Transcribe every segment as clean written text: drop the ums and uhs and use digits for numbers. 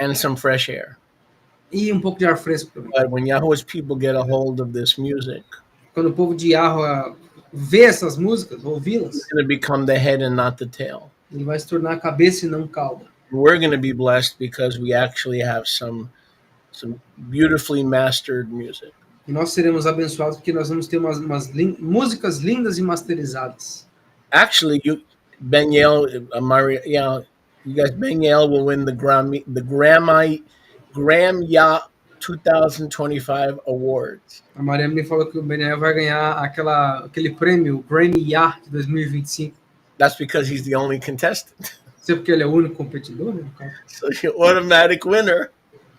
and some fresh air. e um pouco de ar fresco também. But when Yahweh's people get a hold of this music, Quando o povo de Yahweh vê essas músicas, ouvi-las, it's going to become the head and not the tail. ele vai se tornar cabeça e não cauda. We're going to be blessed because we actually have some beautifully mastered music. E nós seremos abençoados porque nós vamos ter músicas lindas e masterizadas. Actually, Ben Yale, you guys, Ben Yale will win the Grammy 2025 awards. A Maria me falou que o Beniel vai ganhar aquele prêmio Grammy Ya de 2025. That's because he's the only contestant. Isso é porque ele é o único competidor, né, no caso? So you're automatic winner.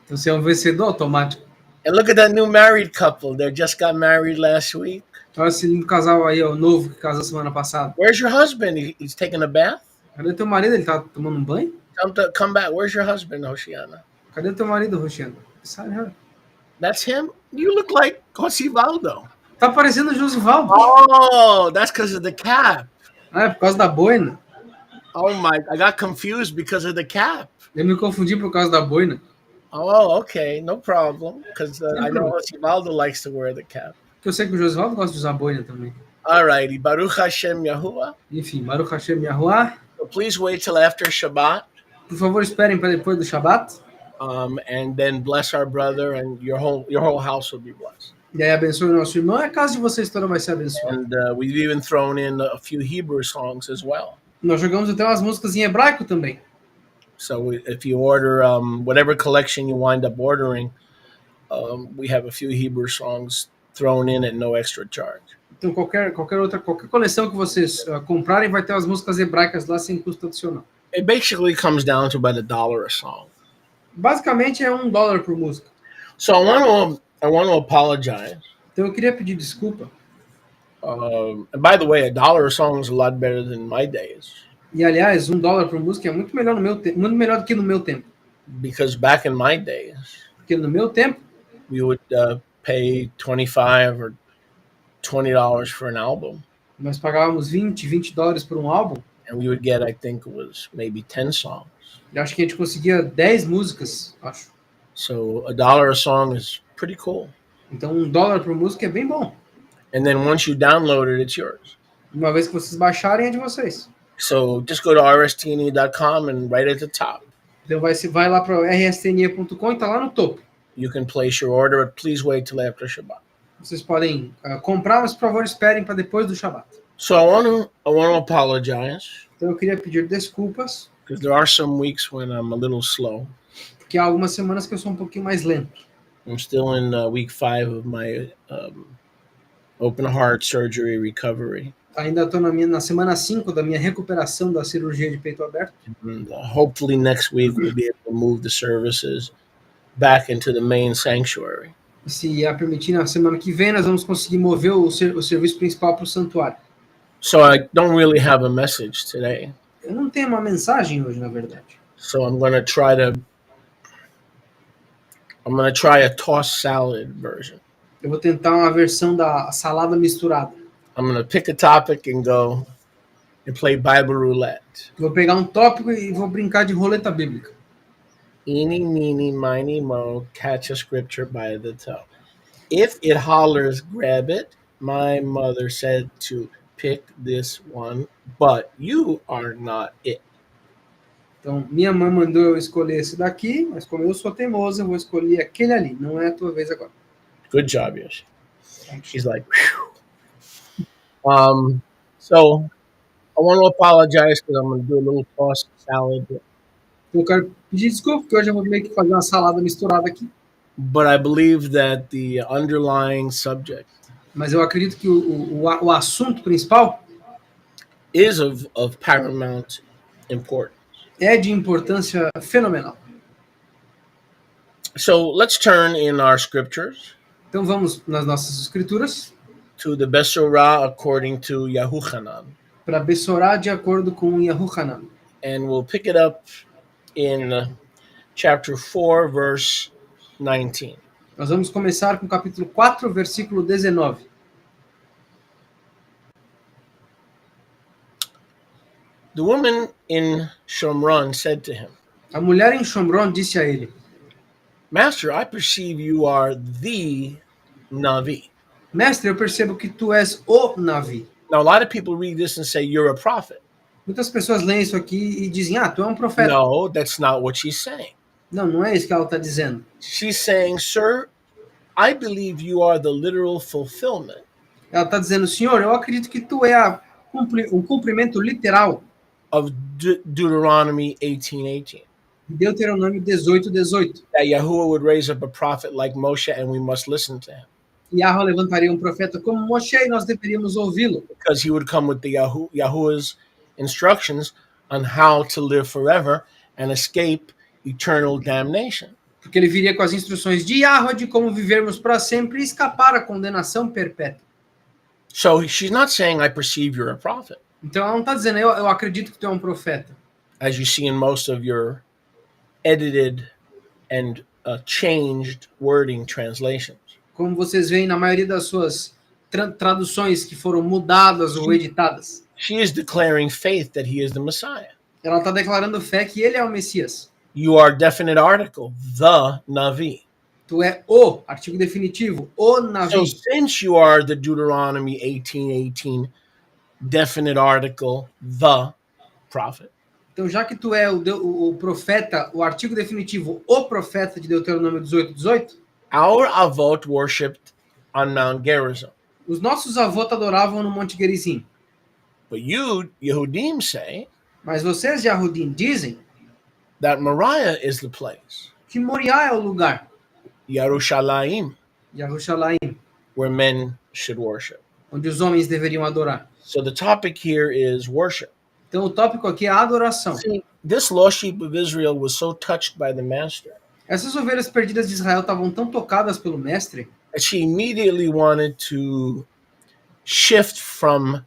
Então você é um vencedor automático. And look at that new married couple. They just got married last week. Olha esse lindo casal aí, ó, novo que casou semana passada. Where's your husband? He's taking a bath? Cadê teu marido? Ele tá tomando um banho? Come back. Where's your husband, Oceana? Cadê teu marido, Roxiana? Sabe? That's him? You look like Josivaldo. Tá parecendo o Josivaldo. Oh, that's because of the cap. Ah, é por causa da boina. Oh my, I got confused because of the cap. Eu me confundi por causa da boina. Oh, okay, no problem. Because I know Josivaldo likes to wear the cap. Porque eu sei que o Josivaldo gosta de usar boina também. Alrighty, Baruch Hashem Yahuwah. Enfim, Baruch Hashem Yahuwah. So please wait till after Shabbat. Por favor, esperem para depois do Shabat. And then bless our brother, and your whole house will be blessed. E aí abençoe o nosso irmão, e a casa de vocês toda vai ser abençoada. And we've even thrown in a few Hebrew songs as well. Nós jogamos até umas músicas em hebraico também. So if you order whatever collection you wind up ordering, we have a few Hebrew songs thrown in at no extra charge. Então qualquer coleção que vocês comprarem vai ter as músicas hebraicas lá sem custo adicional. It basically comes down to about $1 a song. Basicamente é $1 por música. So I want to apologize. Então eu queria pedir desculpa. And by the way, $1 a song is a lot better than my days. E aliás, $1 por música é muito melhor muito melhor do que no meu tempo. Because back in my days, porque no meu tempo, we would pay $25 or $20 for an album. Nós pagávamos $20 por um álbum. And we would get, I think it was maybe 10 songs. Eu acho que a gente conseguia 10 músicas, acho. So $1 a song is pretty cool. Então $1 por música é bem bom. And then once you download it, it's yours. Uma vez que vocês baixarem, é de vocês. So just go to rstne.com and right at the top. Então vai lá para rstne.com e tá lá no topo. You can place your order, but please wait till after Shabbat. Vocês podem comprar, mas por favor esperem para depois do Shabbat. So I want to apologize. Então eu queria pedir desculpas. Because there are some weeks when I'm a little slow. Porque há algumas semanas que eu sou um pouquinho mais lento. I'm still in week 5 of my open heart surgery recovery. Ainda estou na semana 5 da minha recuperação da cirurgia de peito aberto. And, hopefully next week we'll be able to move the services back into the main sanctuary. Se a permitir, na semana que vem nós vamos conseguir mover o serviço principal para o santuário. So I don't really have a message today. Eu não tenho uma mensagem hoje, na verdade. So I'm going to try a tossed salad version. Eu vou tentar uma versão da salada misturada. I'm going to pick a topic and go and play Bible roulette. Vou pegar um tópico e vou brincar de roleta bíblica. Eeny, meeny, miny, moe, catch a scripture by the toe. If it hollers, grab it. My mother said to pick this one, but you are not it. Então, minha mãe mandou eu escolher esse daqui, mas como eu sou teimoso, eu vou escolher aquele ali. Não é a tua vez agora. Good job, Yoshi. She's like, whew. So I want to apologize because I'm going to do a little tossed salad. Eu quero pedir desculpa, porque hoje eu vou meio que fazer uma salada misturada aqui. But I believe that the underlying subject Mas eu acredito que o assunto principal is of paramount importance. É de importância fenomenal. So let's turn in our scriptures. Então vamos nas nossas escrituras. To the Besorah according to Yahuchanan. Para Besorah de acordo com Yahuchanan. And we'll pick it up in chapter 4, verse 19. Nós vamos começar com o capítulo 4, versículo 19. The woman in Shomron said to him. A mulher em Shomron disse a ele: Master, I perceive you are the Navi. Mestre, eu percebo que tu és o Navi. Now, a lot of people read this and say, you're a prophet. Muitas pessoas leem isso aqui e dizem: ah, tu é um profeta. No, that's not what she's saying. Não, não é isso que ela está dizendo. She's saying, sir, I believe you are the literal fulfillment Ela está dizendo: Senhor, eu acredito que tu é um cumprimento literal of Deuteronomy 18:18. de Deuteronômio 18:18. That Yahuwah would raise up a prophet like Moshe and we must listen to him. Yahweh levantaria um profeta como Moshe e nós deveríamos ouvi-lo. Because he would come with the Yahuwah's instructions on how to live forever and escape eternal damnation. Porque ele viria com as instruções de Yahweh de como vivermos para sempre e escapar à condenação perpétua. So she's not saying, I perceive you're a prophet, Então ela não está dizendo: eu acredito que tu é um profeta. as you see in most of your edited and changed wording translations. Como vocês veem na maioria das suas traduções que foram mudadas ou editadas. She is declaring faith that he is the Messiah. Ela está declarando fé que ele é o Messias. You are definite article, the Navi. Tu é o, artigo definitivo, o So Navi. since you are the Deuteronomy 18:18 definite article, the prophet, Então, já que tu é o profeta, o artigo definitivo, o profeta de Deuteronômio 18:18, our Avot worshipped on Mount Gerizim. os nossos avós adoravam no Monte Gerizim. But you, Yehudim, say Mas vocês, Yahudim, dizem that Moriah is the place, que Moriá é o lugar, Yerushalayim, Yerushalayim, where men should worship. onde os homens deveriam adorar. So the topic here is worship. Então, o tópico aqui é a adoração. See, this lost sheep of Israel was so touched by the master Essas ovelhas perdidas de Israel estavam tão tocadas pelo mestre that she immediately wanted to shift from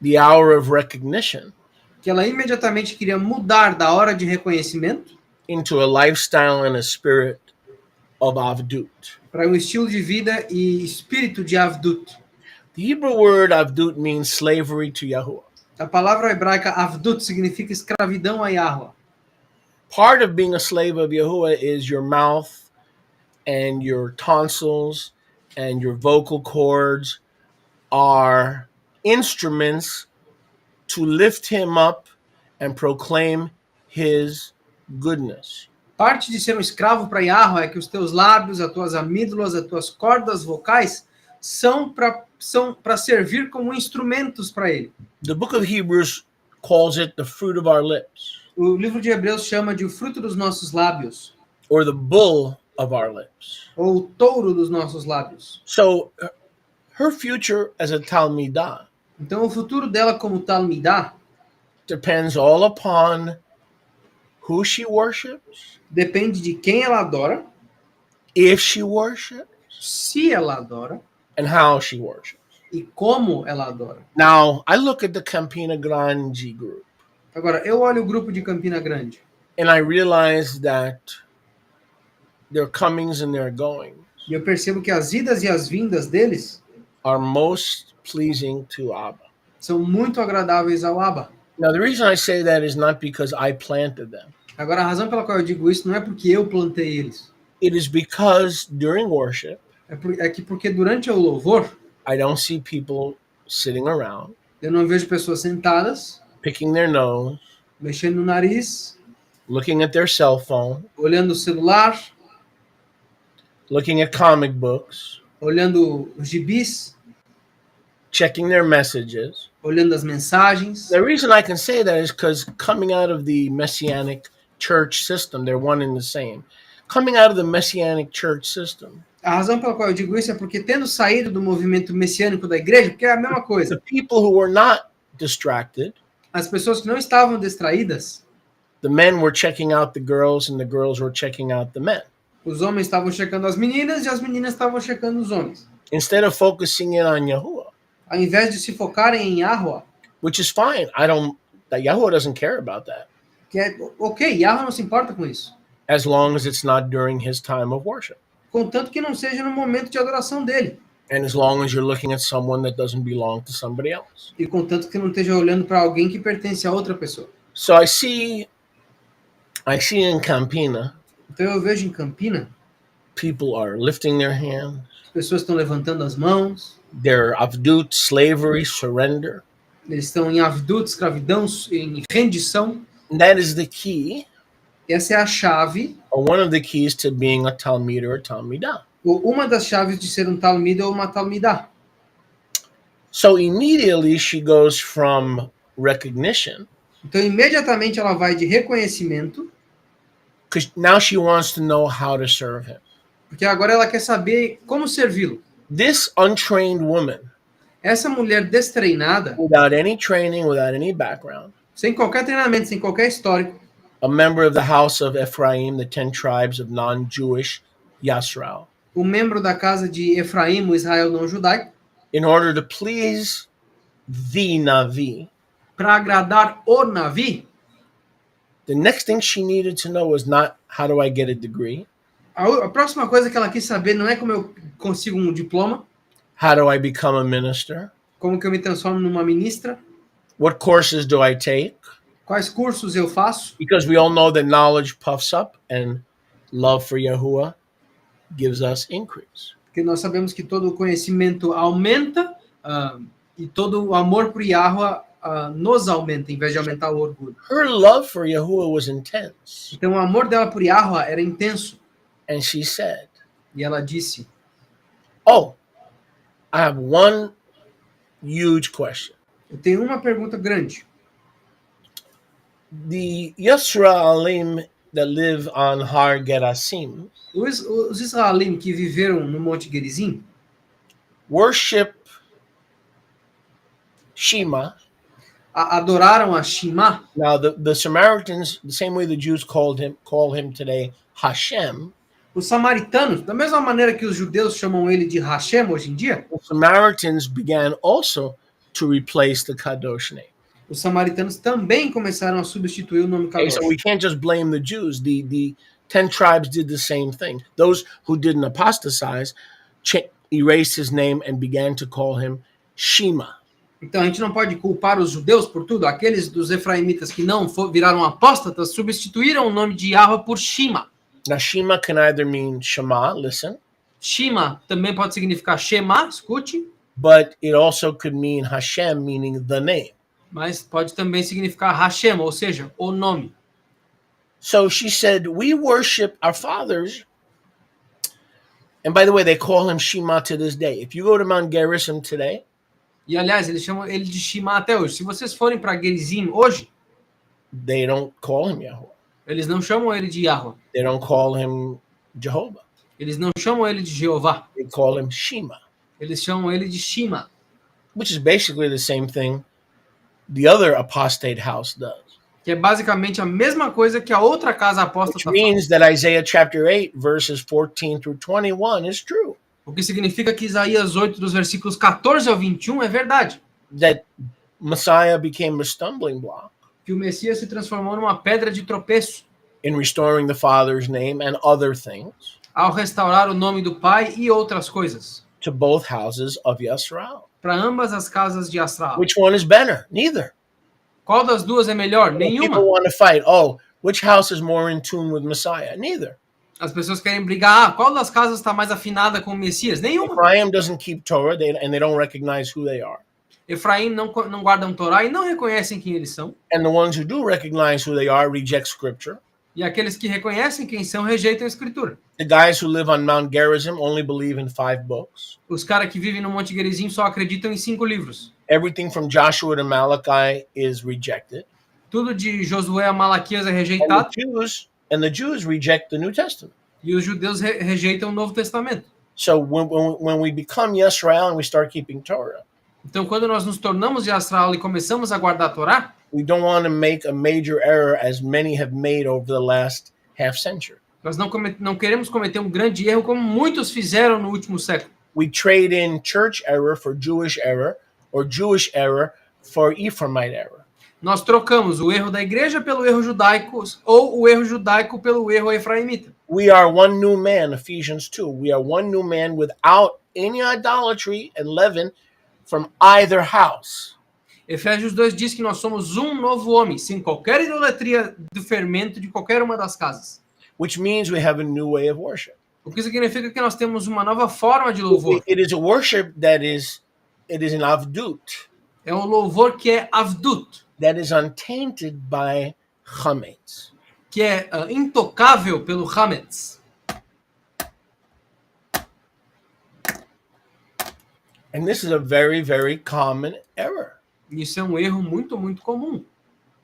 the hour of recognition que ela imediatamente queria mudar da hora de reconhecimento into a lifestyle and a spirit of Avdut. para um estilo de vida e espírito de Avdut. The Hebrew word Avdut means slavery to Yahuwah. A palavra hebraica Avdut significa escravidão a Yahweh. Part of being a slave of Yahuwah is your mouth and your tonsils and your vocal cords are instruments to lift him up and proclaim his goodness. Parte de ser um escravo para Yahweh é que os teus lábios, as tuas amígdalas, as tuas cordas vocais são para servir como instrumentos para ele. The book of Hebrews calls it the fruit of our lips, O livro de Hebreus chama de o fruto dos nossos lábios, or the bull of our lips. ou o touro dos nossos lábios. So her future as a Talmidah Então, o futuro dela como Talmidah depends all upon who she worships, depende de quem ela adora, if she worships, se ela adora and how she worships. e como ela adora. Now, I look at the Campina Grande group Agora, eu olho o grupo de Campina Grande and I realize that their comings and their goings e eu percebo que as idas e as vindas deles are most pleasing to Abba. são muito agradáveis ao Abba. Now, the reason I say that is not because I planted them. Agora, a razão pela qual eu digo isso não é porque eu plantei eles. It is because during worship, É que porque durante o louvor, I don't see people sitting around, eu não vejo pessoas sentadas, picking their nose, mexendo no nariz, looking at their cell phone, olhando o celular, looking at comic books, olhando os gibis, checking their messages. olhando as mensagens. The reason I can say that is because coming out of the Messianic church system, they're one and the same. Coming out of the Messianic church system, A razão pela qual eu digo isso é porque tendo saído do movimento messiânico da igreja, porque é a mesma the coisa, people who were not distracted, as pessoas que não estavam distraídas, the men were checking out the girls and the girls were checking out the men. os homens estavam checando as meninas e as meninas estavam checando os homens. Instead of focusing in on Yahuwah, Ao invés de se focarem em Yahweh, which is fine. That Yahuwah doesn't care about that que é ok, Yahweh não se importa com isso, as long as it's not during his time of worship. contanto que não seja no momento de adoração dele, And as long as you're looking at someone that doesn't belong to somebody else. e contanto que não esteja olhando para alguém que pertence a outra pessoa. So I see I see in Campina, Então eu vejo em Campina, people are lifting their hands. as pessoas estão levantando as mãos, They're avdut, slavery, surrender. eles estão em avdut, escravidão, em rendição. And that is the key, Essa é a chave, or one of the keys to being a Talmid or a Talmidah. ou uma das chaves de ser um talmida ou uma talmidá. So immediately she goes from recognition, Então imediatamente ela vai de reconhecimento, because now she wants to know how to serve him. porque agora ela quer saber como servi-lo. This untrained woman, Essa mulher destreinada, without any training, without any background, sem qualquer treinamento, sem qualquer histórico, a member of the house of Ephraim, the 10 tribes of non-Jewish Yasrael, um membro da casa de Efraim, o Israel não judaico, in order to please the Navi, para agradar o Navi, the next thing she needed to know was not how do I get a degree, a próxima coisa que ela quis saber não é como eu consigo um diploma, how do I become a minister, como que eu me transformo numa ministra, what courses do I take, quais cursos eu faço, because we all know that knowledge puffs up and love for Yahuwah gives us increase. porque nós sabemos que todo o conhecimento aumenta e todo o amor por Yahweh nos aumenta, em vez de aumentar o orgulho. Her love for Yahuwah was intense. Então o amor dela por Yahweh era intenso. And she said, E ela disse, oh, I have one huge question. eu tenho uma pergunta grande. The Yisraelim that live on Har Gerasim Os israelim que viveram no Monte Gerizim worship Shema. adoraram a Shema. Now the Samaritans, the same way the Jews call him today Hashem, Os samaritanos, da mesma maneira que os judeus chamam ele de Hashem hoje em dia, the Samaritans began also to replace the Kadosh name. os samaritanos também começaram a substituir o nome Okay, Kadosh. so we can't just blame the Jews. The 10 tribes did the same thing. Those who didn't apostatize erased his name and began to call him Shema. Então a gente não pode culpar os judeus por tudo. Aqueles dos efraimitas que não viraram apóstatas substituíram o nome de Yahweh por Shema. Now, Shema can either mean Shema, listen, Shema também pode significar Shema, escute, but it also could mean Hashem, meaning the name. mas pode também significar Hashem, ou seja, o nome. So she said, we worship our fathers. And by the way, they call him Shema to this day. If you go to Mount Gerizim today, E aliás, eles chamam ele de Shema até hoje. Se vocês forem para Gerizim hoje, they don't call him Yahweh. eles não chamam ele de Yahweh. They don't call him Jehovah. Eles não chamam ele de Jeová. They call him Shema, Eles chamam ele de Shema, which is basically the same thing the other apostate house does. que é basicamente a mesma coisa que a outra casa apóstata Which faz. means that Isaiah chapter 8, verses 14 through 21 is true. O que significa que Isaías 8, dos versículos 14 ao 21, é verdade. That Messiah became a stumbling block Que o Messias se transformou numa pedra de tropeço in restoring the Father's name and other things ao restaurar o nome do Pai e outras coisas to both houses of Yisrael. para ambas as casas de Astral. Which one is better? Neither. Qual das duas é melhor? Nenhuma. People want to fight. Oh, which house is more in tune with Messiah? Neither. As pessoas querem brigar. Qual das casas está mais afinada com o Messias? Nenhuma. Ephraim doesn't keep Torah, and they don't recognize who they are. Efraim não guardam Torá e não reconhecem quem eles são. And the ones who do recognize who they are reject Scripture. E aqueles que reconhecem quem são rejeitam a Escritura. The guys who live on Mount Gerizim only believe in 5 books. Os caras que vivem no Monte Gerizim só acreditam em 5 livros. Everything from Joshua to Malachi is rejected. Tudo de Josué a Malaquias é And rejeitado. the Jews reject the New Testament. E os judeus rejeitam o Novo Testamento. So when we become Yisrael and we start keeping Torah, Então, quando nós nos tornamos de Astral e começamos a guardar a Torá, we don't want to make a major error as many have made over the last half century. nós não queremos cometer um grande erro como muitos fizeram no último século. We trade in church error for Jewish error or Jewish error for Ephraimite error. Nós trocamos o erro da igreja pelo erro judaico ou o erro judaico pelo erro efraimita. We are one new man, Ephesians 2. We are one new man without any idolatry and leaven from either house. Efésios 2 diz que nós somos um novo homem, sem qualquer idolatria do fermento de qualquer uma das casas. which means we have a new way of worship. O que significa que nós temos uma nova forma de louvor. It is a worship that is an avdut, É um louvor que é avdut, that is untainted by chametz. que é intocável pelo Hametz. And this is a very, very common error. Isso é um erro muito, muito comum.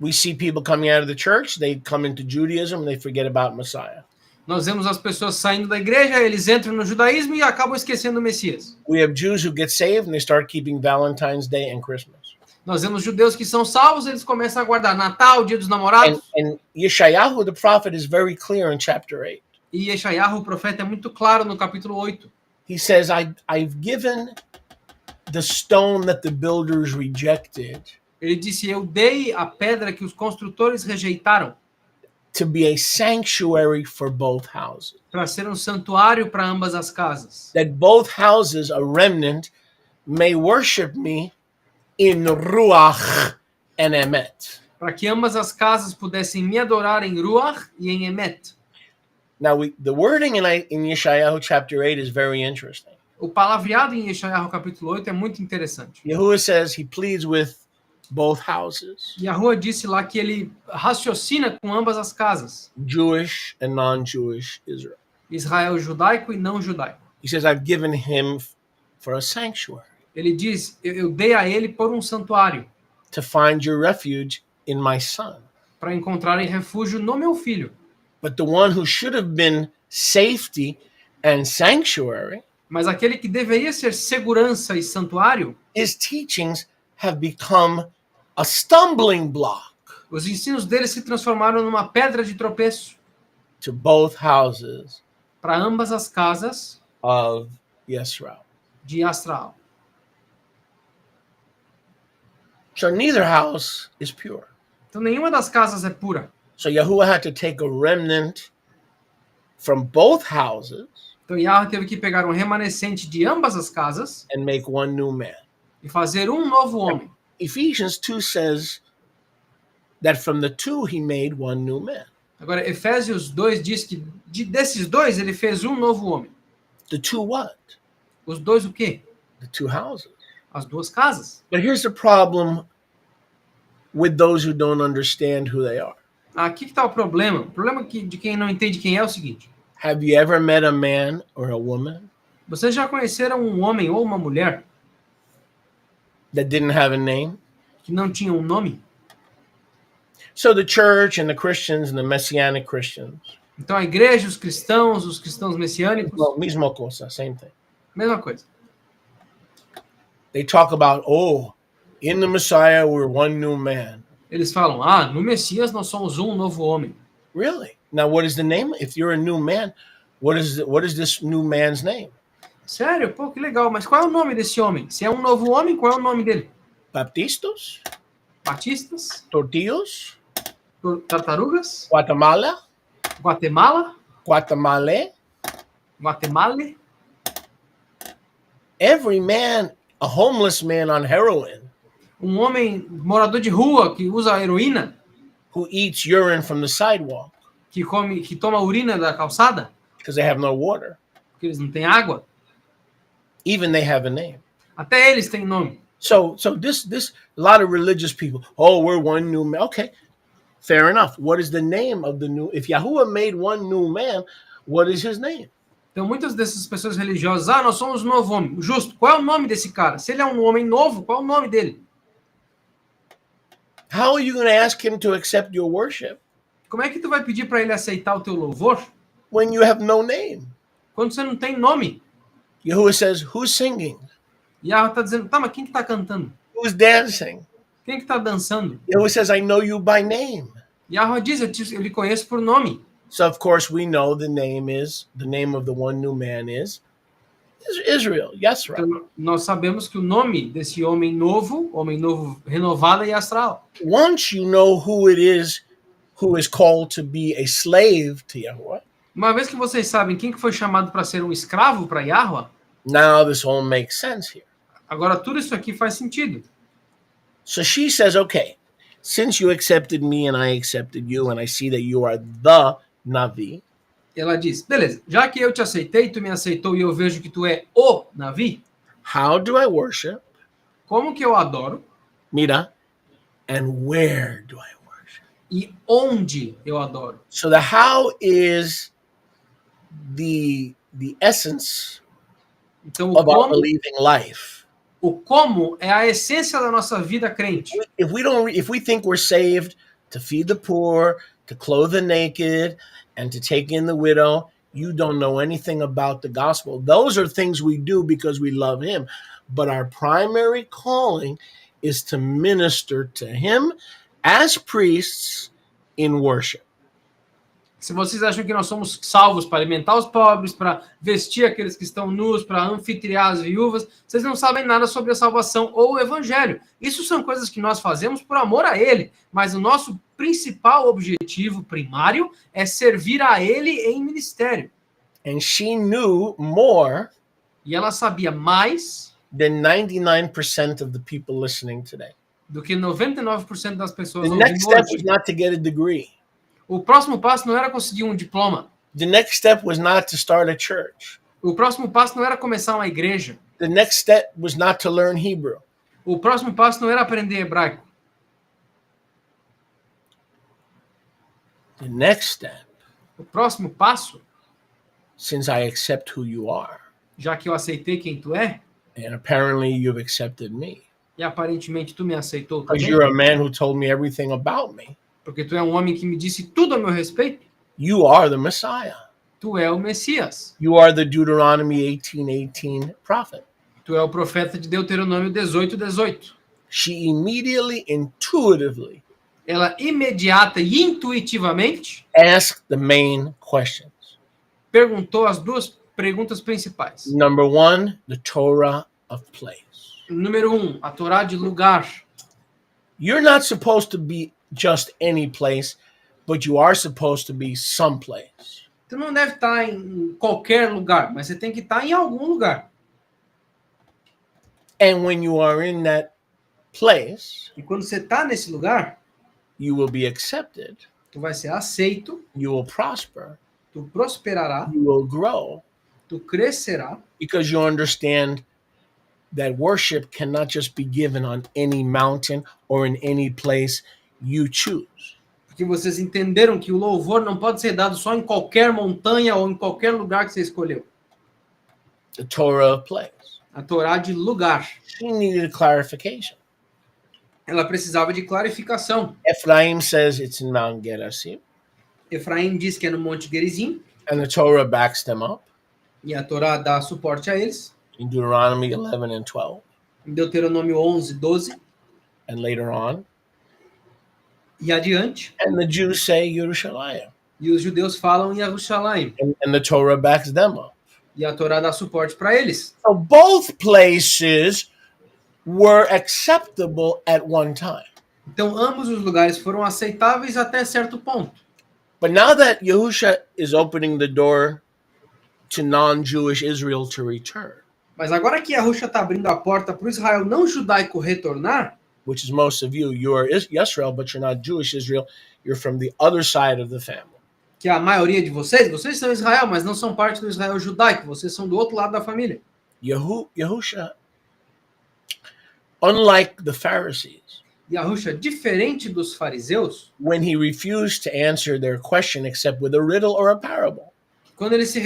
We see people coming out of the church, they come into Judaism, and they forget about Messiah. Nós vemos as pessoas saindo da igreja, eles entram no judaísmo e acabam esquecendo o Messias. We have Jews who get saved and they start keeping Valentine's Day and Christmas. Nós vemos judeus que são salvos, eles começam a guardar Natal, Dia dos Namorados. And Yeshayahu, the prophet, is very clear in chapter 8. E Yeshayahu, o profeta, é muito claro no capítulo 8. He says, I've given the stone that the builders rejected Ele disse, eu dei a pedra que os construtores rejeitaram to be a sanctuary for both houses. para ser um santuário para ambas as casas. That both houses, a remnant, may worship me in Ruach and Emet. Para que ambas as casas pudessem me adorar em Ruach e em Emet. Now, the wording in Yeshayahu chapter 8 is very interesting. O palavreado em Yeshayahu capítulo 8 é muito interessante. Yahuwah says he pleads with both houses, Yahuwah disse lá que ele raciocina com ambas as casas. Jewish and non-Jewish Israel. Israel judaico e não judaico. He says, I've given him for a sanctuary, Ele diz, eu dei a ele por um santuário, to find your refuge in my son. para encontrarem refúgio no meu filho. But the one who should have been safety and sanctuary, Mas aquele que deveria ser segurança e santuário, his teachings have become a stumbling block os ensinos dele se transformaram numa pedra de tropeço to both houses para ambas as casas of Yisrael. de Astral. So neither house is pure. Então nenhuma das casas é pura. So Yahuwah had to take a remnant from both houses Então Yahweh teve que pegar um remanescente de ambas as casas and make one new man. e fazer um novo homem. Ephesians 2 says that from the two he made one new man. Agora, Efésios 2 diz que desses dois ele fez um novo homem. The two what? Os dois o quê? The two houses. As duas casas. But here's the problem with those who don't understand who they are. Aqui que está o problema. O problema de quem não entende quem é o seguinte. Have you ever met a man or a woman Vocês já conheceram um homem ou uma mulher that didn't have a name? que não tinha um nome? So the church and the Christians and the Messianic Christians, Então a igreja, os cristãos messiânicos, well, mismo cosa, same thing. mesma coisa. They talk about, oh, in the Messiah we're one new man. Eles falam, no Messias nós somos um novo homem. Really? Now, what is the name? If you're a new man, what is this new man's name? Sério? Pô, que legal. Mas qual é o nome desse homem? Se é um novo homem, qual é o nome dele? Baptistos? Batistas? Tortillos? Tartarugas? Guatemala? Guatemala? Guatemala? Guatemala? Every man, a homeless man on heroin, Um homem morador de rua que usa heroína, who eats urine from the sidewalk que toma urina da calçada, because they have no water. porque eles não têm água. Even they have a name. Até eles têm nome. So this a lot of religious people, oh, we're one new man. Okay, fair enough. What is the name of the new? If Yahuwah made one new man, what is his name? Então muitas dessas pessoas religiosas, nós somos um novo homem. Justo, qual é o nome desse cara? Se ele é um homem novo, qual é o nome dele? How are you going to ask him to accept your worship Como é que tu vai pedir para ele aceitar o teu louvor when you have no name? quando você não tem nome? Yahuwah says, who's singing? E Yahweh está dizendo, tá, mas quem que tá cantando? Who's dancing? Quem que tá dançando? Yahuwah says, I know you by name. Yahweh diz, eu lhe conheço por nome. So of course we know the name of the one new man is Israel. Yes, right. Então, nós sabemos que o nome desse homem novo renovado é Astral. Once you know who it is who is called to be a slave to Yahuwah, Uma vez que vocês sabem quem que foi chamado para ser um escravo para Yahweh, now this all makes sense here. agora tudo isso aqui faz sentido. So she says, okay, since you accepted me and I accepted you, and I see that you are the Navi, Ela diz: beleza, já que eu te aceitei, tu me aceitou e eu vejo que tu é o Navi, how do I worship? como que eu adoro Mira, and where do I worship? e onde eu adoro? So the how is the essence Então, of our believing life. o como é a essência da nossa vida crente. If we think we're saved to feed the poor, to clothe the naked, and to take in the widow, you don't know anything about the gospel. Those are things we do because we love him. But our primary calling is to minister to him as priests in worship. Se vocês acham que nós somos salvos para alimentar os pobres, para vestir aqueles que estão nus, para anfitriar as viúvas, vocês não sabem nada sobre a salvação ou o evangelho. Isso são coisas que nós fazemos por amor a ele, mas o nosso principal objetivo primário é servir a ele em ministério. And she knew more E ela sabia mais than 99% of the people listening today. do que 99% das pessoas The next ouvindo step was hoje. not to get a degree. O próximo passo não era conseguir um diploma. The next step was not to start a church. O próximo passo não era começar uma igreja. The next step was not to learn Hebrew. O próximo passo não era aprender hebraico. The next step, O próximo passo, since I accept who you are, já que eu aceitei quem tu é, and apparently you've accepted me, e aparentemente tu me aceitou because também, you're a man who told me everything about me, porque tu é um homem que me disse tudo a meu respeito, you are the Messiah. tu é o Messias. You are the Deuteronomy 18:18 prophet. Tu é o profeta de Deuteronômio 18:18. She immediately, intuitively Ela imediata e intuitivamente asked the main questions. perguntou as duas perguntas principais. Number one, the Torah of place. Número 1, a Torá de lugar. You're not supposed to be just any place, but you are supposed to be someplace. Tu não deve estar em qualquer lugar, mas você tem que estar em algum lugar. And when you are in that place, E quando você está nesse lugar, you will be accepted, tu vai ser aceito, you will prosper, tu prosperará, you will grow, tu crescerá, because you understand that worship cannot just be given on any mountain or in any place you choose. porque vocês entenderam que o louvor não pode ser dado só em qualquer montanha ou em qualquer lugar que você escolheu. The Torah of place. A Torá de lugar. She needed clarification. Ela precisava de clarificação. Ephraim says it's in Mount Gerizim, Efraim diz que é no Monte Gerizim, and the Torah backs them up e a Torá dá suporte a eles. in Deuteronomy 11 and 12, Em Deuteronômio 11, 12 and later on. e adiante. And the Jews say Yerushalayim, E os judeus falam em Jerusalém. and the Torah backs them up. E a Torá dá suporte para eles. So both places were acceptable at one time. Então, ambos os lugares foram aceitáveis até certo ponto. But now that Yahusha is opening the door to non-Jewish Israel to return, Mas agora que Yahusha está abrindo a porta para o Israel não judaico retornar, which is most of you, you are Israel, but you're not Jewish Israel. You're from the other side of the family. que a maioria de vocês são Israel, mas não são parte do Israel judaico, vocês são do outro lado da família. Yahusha, unlike the Pharisees, Yahusha, diferente dos fariseus, when he refused to answer their question except with a riddle or a parable, quando ele se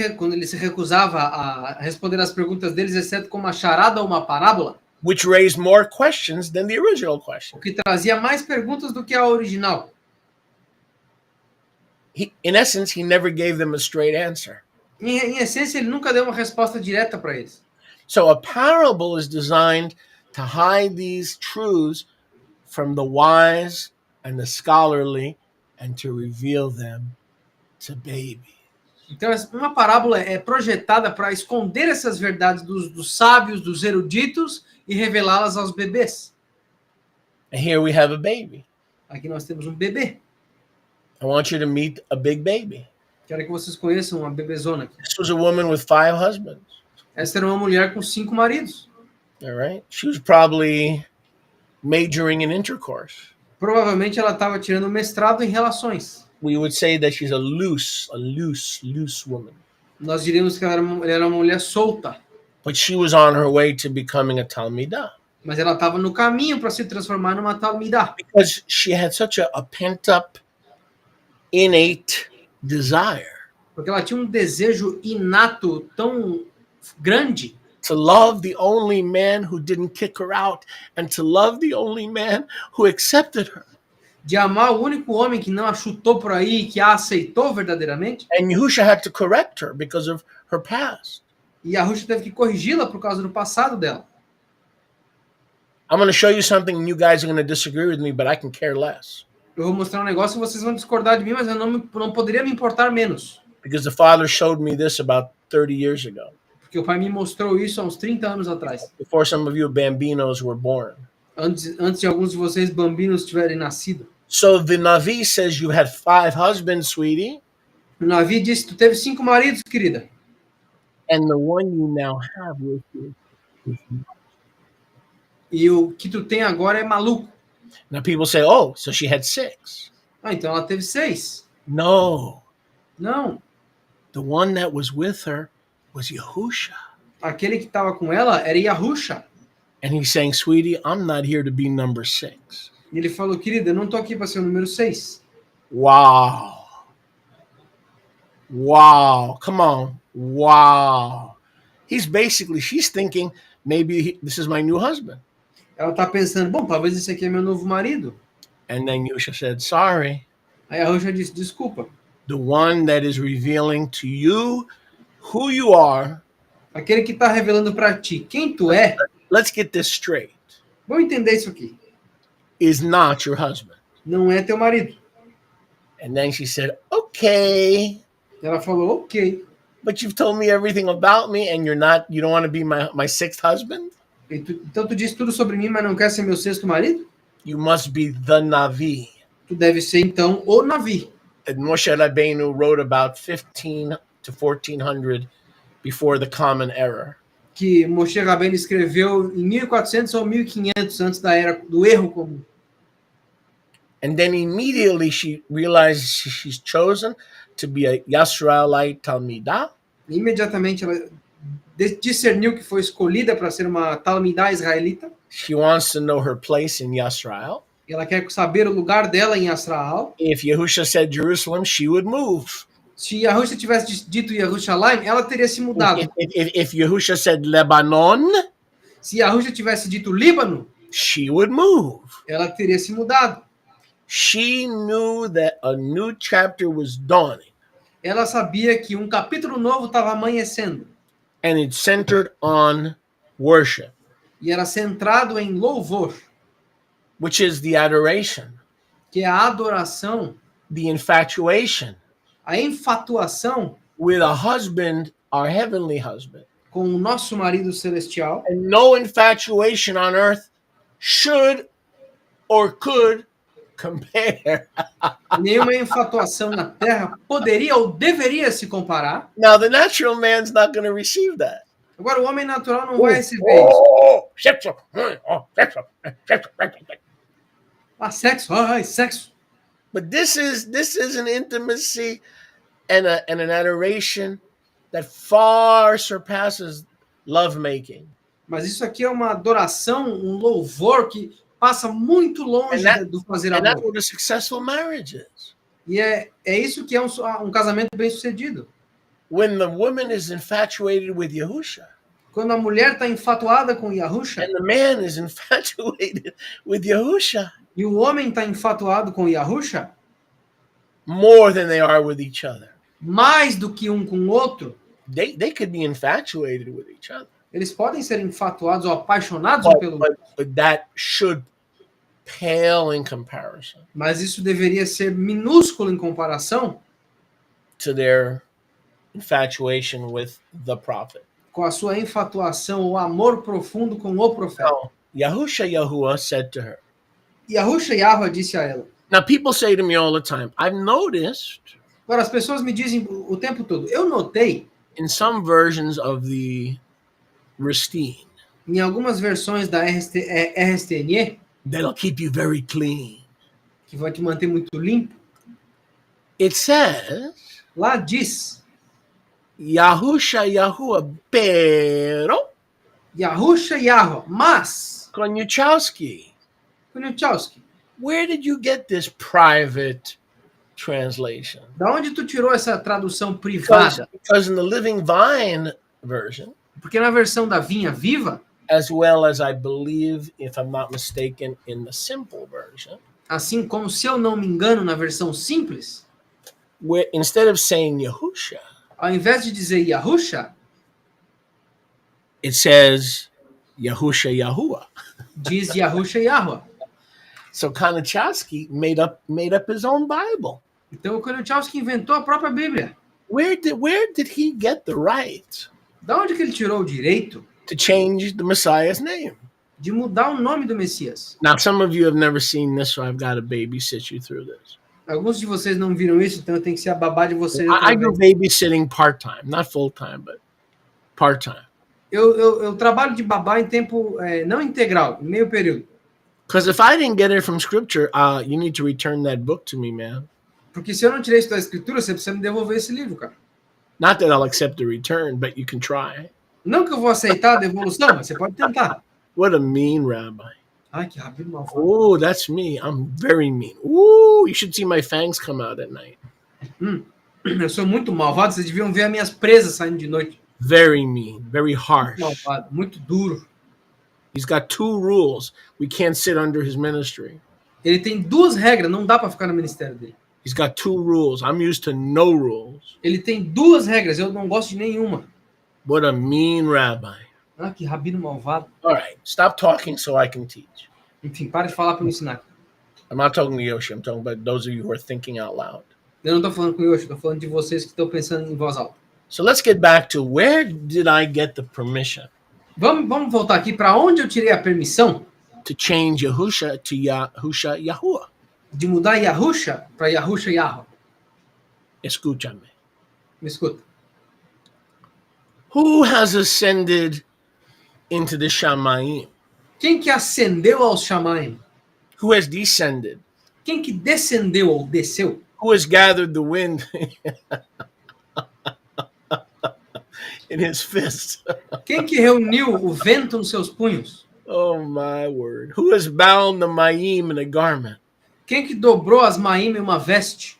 recusava a responder as perguntas deles, exceto com uma charada ou uma parábola, which raised more questions than the original question. o que trazia mais perguntas do que a original. In essence, he never gave them a straight answer. Em essência, ele nunca deu uma resposta direta para eles. So a parable is designed to hide these truths from the wise and the scholarly and to reveal them to babies. Então, uma parábola é projetada para esconder essas verdades dos sábios, dos eruditos e revelá-las aos bebês. And here we have a baby. Aqui nós temos um bebê. I want you to meet a big baby. Quero que vocês conheçam uma bebezona aqui. This was a woman with 5 husbands. Essa era uma mulher com 5 maridos. All right. She was probably majoring in intercourse. Provavelmente ela estava tirando mestrado em relações. We would say that she's a loose woman. Nós diríamos que ela era uma mulher solta, But she was on her way to becoming a Talmidah mas ela estava no caminho para se transformar numa talmidah, because she had such a pent-up, innate desire porque ela tinha um desejo inato tão grande to love the only man who didn't kick her out and to love the only man who accepted her. de amar o único homem que não a chutou por aí, que a aceitou verdadeiramente. And Yahusha had to correct her because of her past. E a Rusha teve que corrigi-la por causa do passado dela. I'm going to show you something and you guys are going to disagree with me, but I can care less. Eu vou mostrar um negócio e vocês vão discordar de mim, mas eu não poderia me importar menos. Because the Father showed me this about 30 years ago, Porque o pai me mostrou isso há uns 30 anos atrás. before some of you bambinos were born. Antes de alguns de vocês bambinos tiverem nascido. So the Navi says you had 5 husbands, sweetie, O Navi disse, tu teve 5 maridos, querida. and the one you now have with you. E o que tu tem agora é maluco. Now people say, oh, so she had 6. Ah, então ela teve 6. No, Não. the one that was with her was Yahusha. Aquele que estava com ela era Yahusha. And he's saying, sweetie, I'm not here to be number 6. E ele falou, querida, eu não tô aqui para ser o número 6. Wow. Wow. Come on. Wow. She's thinking, maybe this is my new husband. Ela tá pensando, bom, talvez esse aqui é meu novo marido. And then Yahusha said, sorry, Aí a Rusha disse, desculpa. the one that is revealing to you who you are. Aquele que tá revelando para ti quem tu é, Let's get this straight. vamos entender isso aqui. Is not your husband. Não é teu marido. And then she said, okay, Ela falou, ok. but you've told me everything about me and you don't want to be my 6th husband? Então tu disse tudo sobre mim, mas não quer ser meu 6º marido? You must be the Navi. Tu deve ser, então, o Navi. And Moshe Rabbeinu wrote about 15 to 1400 before the common era. Que Moshe Rabbeinu escreveu em 1400 ou 1500 antes da era do erro comum. And then immediately she realizes she's chosen to be a Yisraelite Talmidah. Imediatamente ela discerniu que foi escolhida para ser uma talmidah israelita. She wants to know her place in Yisrael. Ela quer saber o lugar dela em Yisrael. If Yahusha said Jerusalem, she would move. Se Yahusha tivesse dito Yerushalayim, ela teria se mudado. If Yahusha said Lebanon, Se Yahusha tivesse dito Líbano, she would move. ela teria se mudado. She knew that a new chapter was dawning. Ela sabia que um capítulo novo estava amanhecendo. And it centered on worship, E era centrado em louvor, which is the adoration, que é a adoração, the infatuation a enfatuação with a husband, our heavenly husband. com o nosso marido celestial. And no infatuation on earth should or could compare. Nenhuma enfatuação na terra poderia ou deveria se comparar. Now, the natural man's not going to receive that. Agora, o homem natural não vai receber isso. Ah, sexo, ai, sexo. But this is an intimacy and an adoration that far surpasses lovemaking. Mas isso aqui é uma adoração, um louvor que passa muito longe do fazer And that's amor. what a successful marriage is. E é isso que é um casamento bem sucedido. When the woman is infatuated with Yahusha, Quando a mulher está enfatuada com Yahusha and the man is infatuated with Yahusha, e o homem está enfatuado com Yahusha, more than they are with each other. mais do que um com o outro, They could be infatuated with each other. eles podem ser enfatuados ou apaixonados um pelo outro. But that should pale in comparison Mas isso deveria ser minúsculo em comparação to their infatuation with the prophet. com a sua enfatuação ou amor profundo com o profeta. Now, Yahusha Yahuwah said to her. Yahusha Yahweh disse a ela. Now, people say to me all the time, I've noticed Agora, as pessoas me dizem o tempo todo, eu notei in some versions of the Ristine em algumas versões da RSTNE that'll keep you very clean. que vai te manter muito limpo. It says, Lá diz, Yahusha Yahuwah, pero Yahusha Yahweh, mas, Koniuchowski. Kunichowski, Where did you get this private translation? da onde tu tirou essa tradução Because, privada? because in the Living Vine version, Porque na versão da Vinha Viva, as well as I believe, if I'm not mistaken, in the Simple version, assim como, se eu não me engano, na versão simples, where instead of saying Yahusha, ao invés de dizer Yahusha, it says Yahusha Yahuwah. diz Yahusha Yahweh. So Koniuchowski made up his own Bible. Então o Kunichowski inventou a própria Bíblia. Where did he get the right Da onde que ele tirou o direito to change the Messiah's name? de mudar o nome do Messias? Now, some of you have never seen this, so I've got to babysit you through this. Alguns de vocês não viram isso, então eu tenho que ser a babá de vocês. I do babysitting part-time, not full-time, but part-time. Eu trabalho de babá em tempo não integral, em meio período. Because if I didn't get it from Scripture, you need to return that book to me, man. Porque se eu não tirei isso da escritura, você precisa me devolver esse livro, cara. Not that I'll accept the return, but you can try. Não que eu vou aceitar a devolução, mas você pode tentar. What a mean rabbi. Ai, que rabino malvado. Oh, that's me. I'm very mean. Ooh, you should see my fangs come out at night. Eu sou muito malvado, vocês deviam ver as minhas presas saindo de noite. Very mean, very harsh. Malvado, muito duro. He's got 2 rules. We can't sit under his ministry. Ele tem 2 regras, não dá para ficar no ministério dele. He's got 2 rules. I'm used to no rules. Ele tem 2 regras, eu não gosto de nenhuma. What a mean rabbi. Ah, que rabino malvado. All right, stop talking so I can teach. Enfim, para de falar para eu ensinar. I'm not talking to Yoshi. I'm talking about those of you who are thinking out loud. Eu não tô falando com o Yoshi, tô falando de vocês que estão pensando em voz alta. So let's get back to where did I get the permission Vamos voltar aqui para onde eu tirei a permissão to change Yahusha to Yahusha Yahuwah? de mudar Yahusha para Yahusha Yahweh. Escúchame. Me escuta. Who has ascended into the Shamayim? Quem que ascendeu aos Shamaim? Who has descended? Quem que descendeu ou desceu? Who has gathered the wind in his fist? Quem que reuniu o vento nos seus punhos? Oh my word. Who has bound the Mayim in a garment? Quem que dobrou as Maim em uma veste?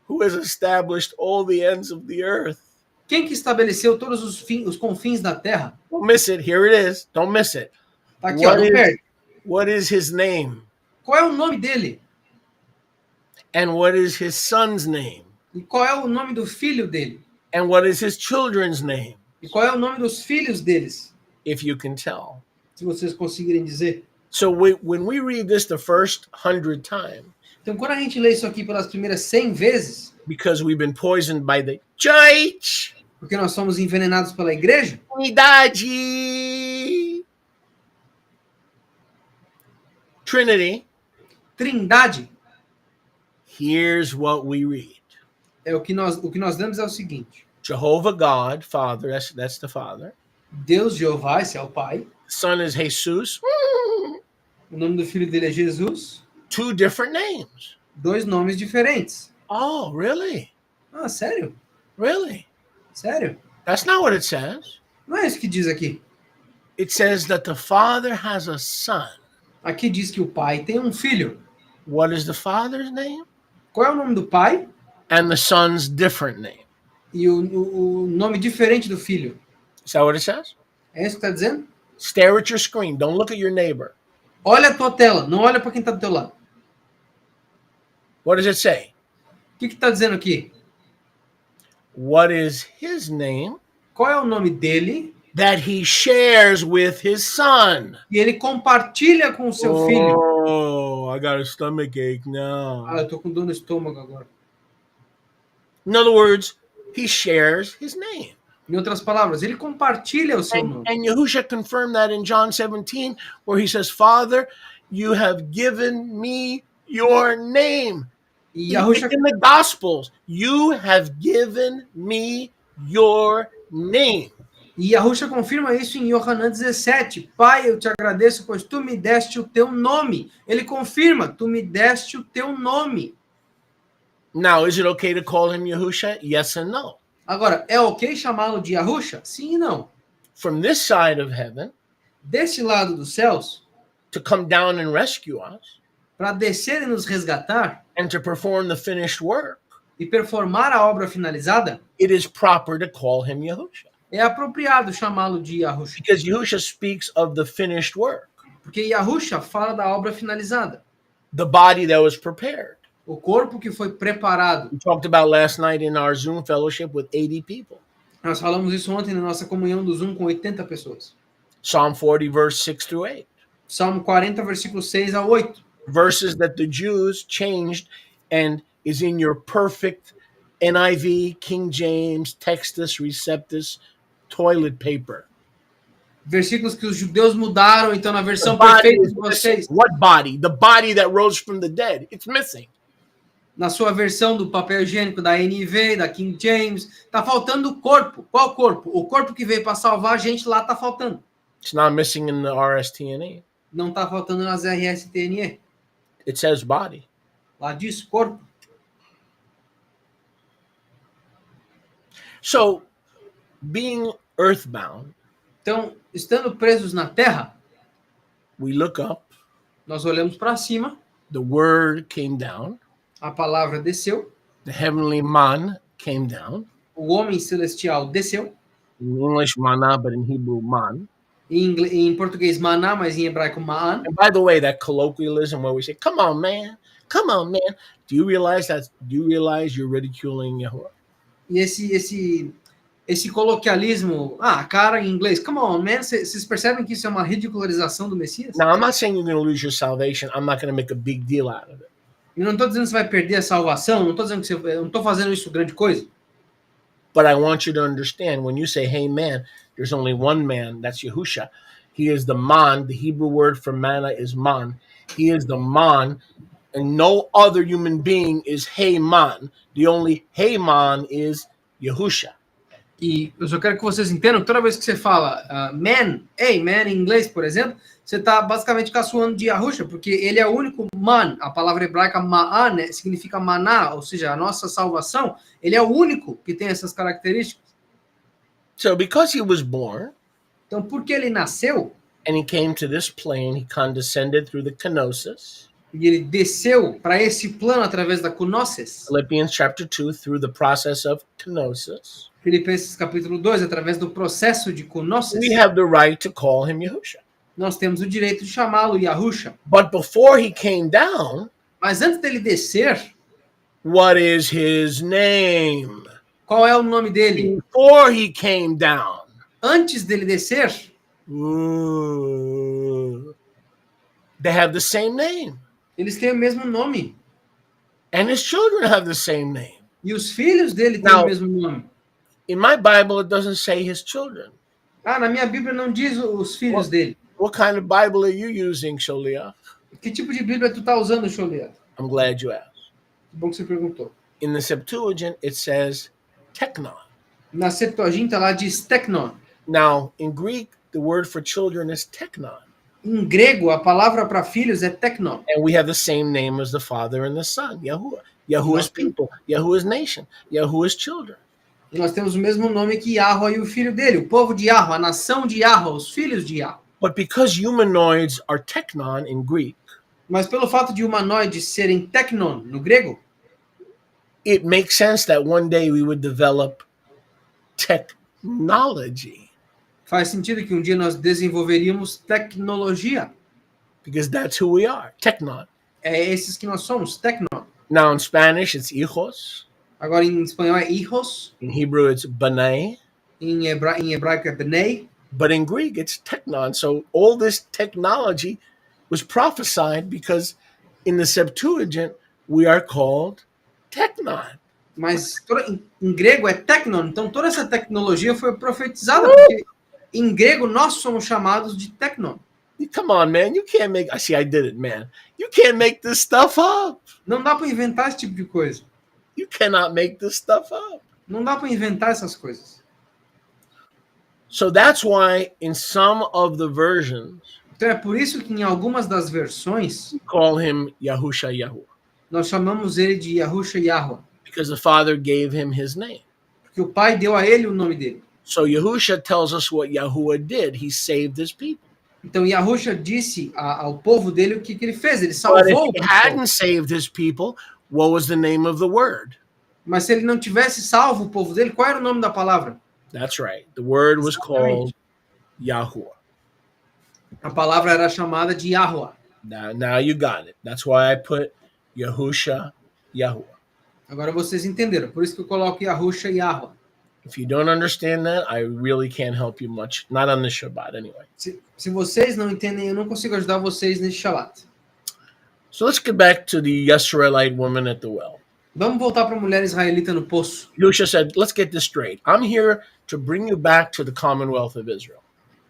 Who has established all the ends of the earth? Quem que estabeleceu todos os confins da terra? Don't miss it. Here it is. Don't miss it. Tá aqui, ó, não perde. What is his name? Qual é o nome dele? And what is his son's name? E qual é o nome do filho dele? And what is his children's name? E qual é o nome dos filhos deles? If you can tell. Se vocês conseguirem dizer. So when we read this the first 100 times, Então, quando a gente lê isso aqui pelas primeiras 100 vezes, because we've been poisoned by the church, porque nós somos envenenados pela igreja, Unidade, Trinity, Trindade, here's what we read. o que nós damos é o seguinte: Jehovah God, Father, that's the Father. Deus Jeová, esse é o Pai. Son is Jesus. O nome do filho dele é Jesus. 2 different names. 2 nomes diferentes. Oh, really? Ah, sério? Really? Sério? That's not what it says. Não é isso que diz aqui. It says that the Father has a son. Aqui diz que o pai tem um filho. What is the Father's name? Qual é o nome do pai? And the son's different name. E o nome diferente do filho. Is that what it says? É isso que está dizendo? Stare at your screen. Don't look at your neighbor. Olha a tua tela, não olha para quem está do teu lado. What does it say? O que está dizendo aqui? What is his name Qual é o nome dele? that he shares with his son? E ele compartilha com o seu filho. Oh, I got a stomach ache now. Ah, eu tô com dor no estômago agora. In other words, he shares his name. Em outras palavras, ele compartilha o seu nome. And Yahusha confirmed that in John 17, where he says, Father, you have given me your name. E Yahusha, In the Gospels, you have given me your name. E Yahusha confirma isso em Yohanan 17. Pai, eu te agradeço, pois tu me deste o teu nome. Ele confirma, tu me deste o teu nome. Now, is it okay to call him Yahusha? Yes and no. Agora, é ok chamá-lo de Yahusha? Sim e não. From this side of heaven, Deste lado dos céus, to come down and rescue us, para descer e nos resgatar and to perform the finished work, e performar a obra finalizada, it is proper to call him Yahusha. é apropriado chamá-lo de Yahusha. Because Yahusha speaks of the finished work, Porque Yahusha fala da obra finalizada. the body that was prepared. O corpo que foi preparado. We talked about last night in our Zoom fellowship with 80 people. Nós falamos isso ontem na nossa comunhão do Zoom com 80 pessoas. Psalm 40, verse 6 through 8. Salmo 40, versículo 6 a 8. Verses that the Jews changed and is in your perfect NIV, King James, Textus Receptus, toilet paper. Versículos que os judeus mudaram, então na versão The body perfeita is de missing. vocês. What body? The body that rose from the dead. It's missing. Na sua versão do papel higiênico da NIV, da King James, tá faltando o corpo. Qual corpo? O corpo que veio para salvar a gente lá tá faltando. It's not missing in the RSTNA. Não tá faltando nas RSTNE. It says body. Lá diz corpo. So, being earthbound, Então, estando presos na terra, we look up, nós olhamos para cima, the word came down, a palavra desceu, the heavenly man came down, o homem celestial desceu, in English manna, but in Hebrew man. em português maná, mas em hebraico ma'an. And by the way, that colloquialism where we say, come on, man, do you realize you're ridiculing Yahuwah? E esse coloquialismo, cara, em inglês, come on, man, vocês percebem que isso é uma ridicularização do Messias? Now, I'm not saying you're going to lose your salvation. I'm not going to make a big deal out of it. Eu não estou dizendo que você vai perder a salvação, não estou dizendo que eu não estou fazendo isso grande coisa. But I want you to understand, when you say, hey, man, there's only one man, that's Yahusha. He is the man. The Hebrew word for manna is man. He is the man, and no other human being is hey, man. The only hey, man is Yahusha. E eu só quero que vocês entendam que toda vez que você fala man, hey, man, em inglês, por exemplo, você está basicamente caçoando de Yahusha, porque ele é o único man. A palavra hebraica ma'an, né, significa maná, ou seja, a nossa salvação. Ele é o único que tem essas características. So because he was born, Então, porque ele nasceu, and he came to this plane, he condescended through the kenosis. e ele desceu para esse plano através da kenosis, Philippians chapter 2, through the process of kenosis. Filipenses capítulo 2, através do processo de kenosis, We have the right to call him Yahusha. nós temos o direito de chamá-lo Yahusha. But before he came down, Mas antes dele descer, what is his name? qual é o nome dele? Before he came down. Antes dele descer, They have the same name. eles têm o mesmo nome. And his children have the same name. E os filhos dele têm Não. o mesmo nome. In my Bible, it doesn't say his children. Na minha Bíblia não diz os filhos dele. What kind of Bible are you using, Sholia? Que tipo de Bíblia tu tá usando, Xolia? I'm glad you asked. Que bom que você perguntou. In the Septuagint, it says teknon. Na Septuaginta lá diz teknon. Now, in Greek, the word for children is teknon. Em grego, a palavra para filhos é teknon. And we have the same name as the Father and the Son, Yahuwah. Yahuwah's people, Yahuwah's nation, Yahuwah's children. E nós temos o mesmo nome que Yahweh e o filho dele, o povo de Yahweh, a nação de Yahweh, os filhos de Yahweh. But because humanoids are teknon in Greek, Mas pelo fato de humanoides serem teknon no grego, it makes sense that one day we would develop technology, faz sentido que um dia nós desenvolveríamos tecnologia. because that's who we are, teknon. É esses que nós somos, teknon. Now in Spanish, it's hijos. Agora em espanhol é hijos, In Hebrew, it's b'nai. em hebraico é bnei, But in Greek, it's teknon. So all this technology was prophesied because in the Septuagint, we are called teknon. mas em grego é teknon. Então toda essa tecnologia foi profetizada, porque em grego nós somos chamados de teknon. Come on, man. You can't make... I see, I did it, man. You can't make this stuff up. Não dá para inventar esse tipo de coisa. You cannot make this stuff up. Não dá para inventar essas coisas. So that's why in some of the versions, Então é por isso que em algumas das versões we call him Yahusha Yahuwah, nós chamamos ele de Yahusha Yahweh, because the Father gave him his name. porque o pai deu a ele o nome dele. So Yahusha tells us what Yahuwah did. He saved his people. Então Yahusha disse ao povo dele o que ele fez, ele But if salvou o he povo. hadn't saved his people, what was the name of the word? Mas se ele não tivesse salvo o povo dele, qual era o nome da palavra? That's right. The word was Exatamente. called Yahuwah. A palavra era chamada de Yahweh. Now you got it. That's why I put Yahusha Yahuwah. Agora vocês entenderam, por isso que eu coloco Yahusha Yahweh. If you don't understand that, I really can't help you much. Not on the Shabbat, anyway. Se vocês não entendem, eu não consigo ajudar vocês nesse Shabbat. So let's get back to the Yisraelite woman at the well. Vamos voltar para a mulher israelita no poço. Yahusha said, let's get this straight. I'm here to bring you back to the Commonwealth of Israel.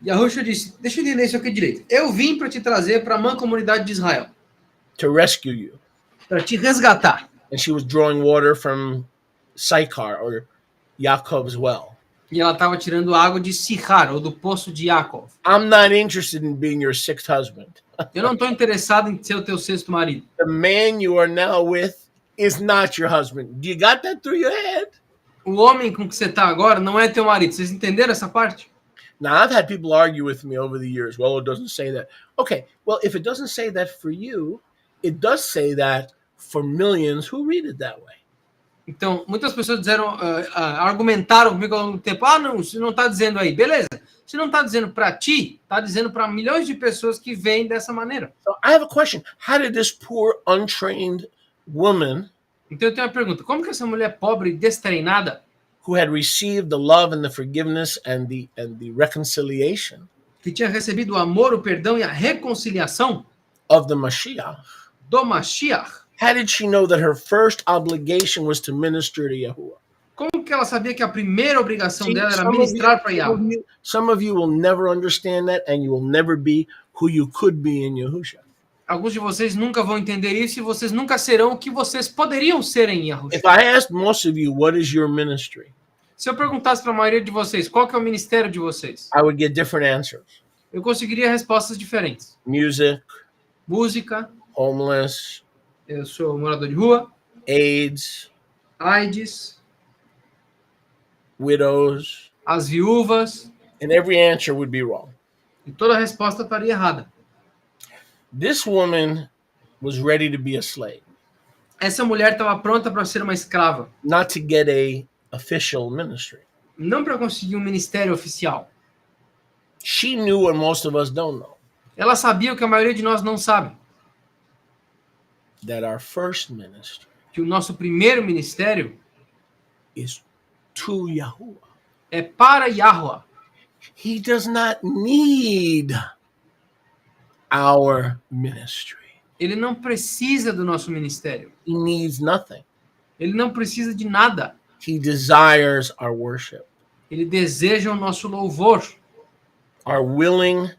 Yahusha disse, deixa eu entender isso aqui direito. Eu vim para te trazer para a mancomunidade de Israel, To rescue you. para te resgatar. And she was drawing water from Sychar, or Yaakov's well. E ela estava tirando água de Sichar, ou do poço de Yaakov. I'm not interested in being your sixth husband. Eu não estou interessado em ser o teu sexto marido. The man you are now with is not your husband. Do you got that through your head? O homem com que você está agora não é teu marido. Vocês entenderam essa parte? Now, I've had people argue with me over the years. Well, it doesn't say that. Okay, well, if it doesn't say that for you, it does say that for millions who read it that way. Então, muitas pessoas argumentaram comigo ao longo do tempo. Ah, não, se não está dizendo aí. Beleza. Se não está dizendo para ti, está dizendo para milhões de pessoas que veem dessa maneira. So I have a question. How did this poor, untrained woman Então eu tenho uma pergunta. Como que essa mulher pobre e destreinada, who had received the love and the forgiveness and the reconciliation que tinha recebido o amor, o perdão e a reconciliação of the Mashiach, do Mashiach, how did she know that her first obligation was to minister to Yahuwah? como que ela sabia que a primeira obrigação dela era ministrar para Yahweh? Some of you will never understand that, and you will never be who you could be in Yahusha. Alguns de vocês nunca vão entender isso e vocês nunca serão o que vocês poderiam ser em Yahushua. If I asked most of you, what is your ministry? Se eu perguntasse para a maioria de vocês qual que é o ministério de vocês, I would get different answers. eu conseguiria respostas diferentes. Music, Música, homeless, eu sou morador de rua, AIDS, AIDS, widows, as viúvas, and every answer would be wrong. e toda a resposta estaria errada. This woman was ready to be a slave, Essa mulher estava pronta para ser uma escrava, not to get a official ministry. não para conseguir um ministério oficial. She knew what most of us don't know, Ela sabia o que a maioria de nós não sabe, that our first ministry que o nosso primeiro ministério is to Yahuwah. é para Yahweh. He does not need our ministry. Ele não precisa do nosso ministério. He needs nothing. Ele não precisa de nada. He desires our worship, Ele deseja o nosso louvor, our willing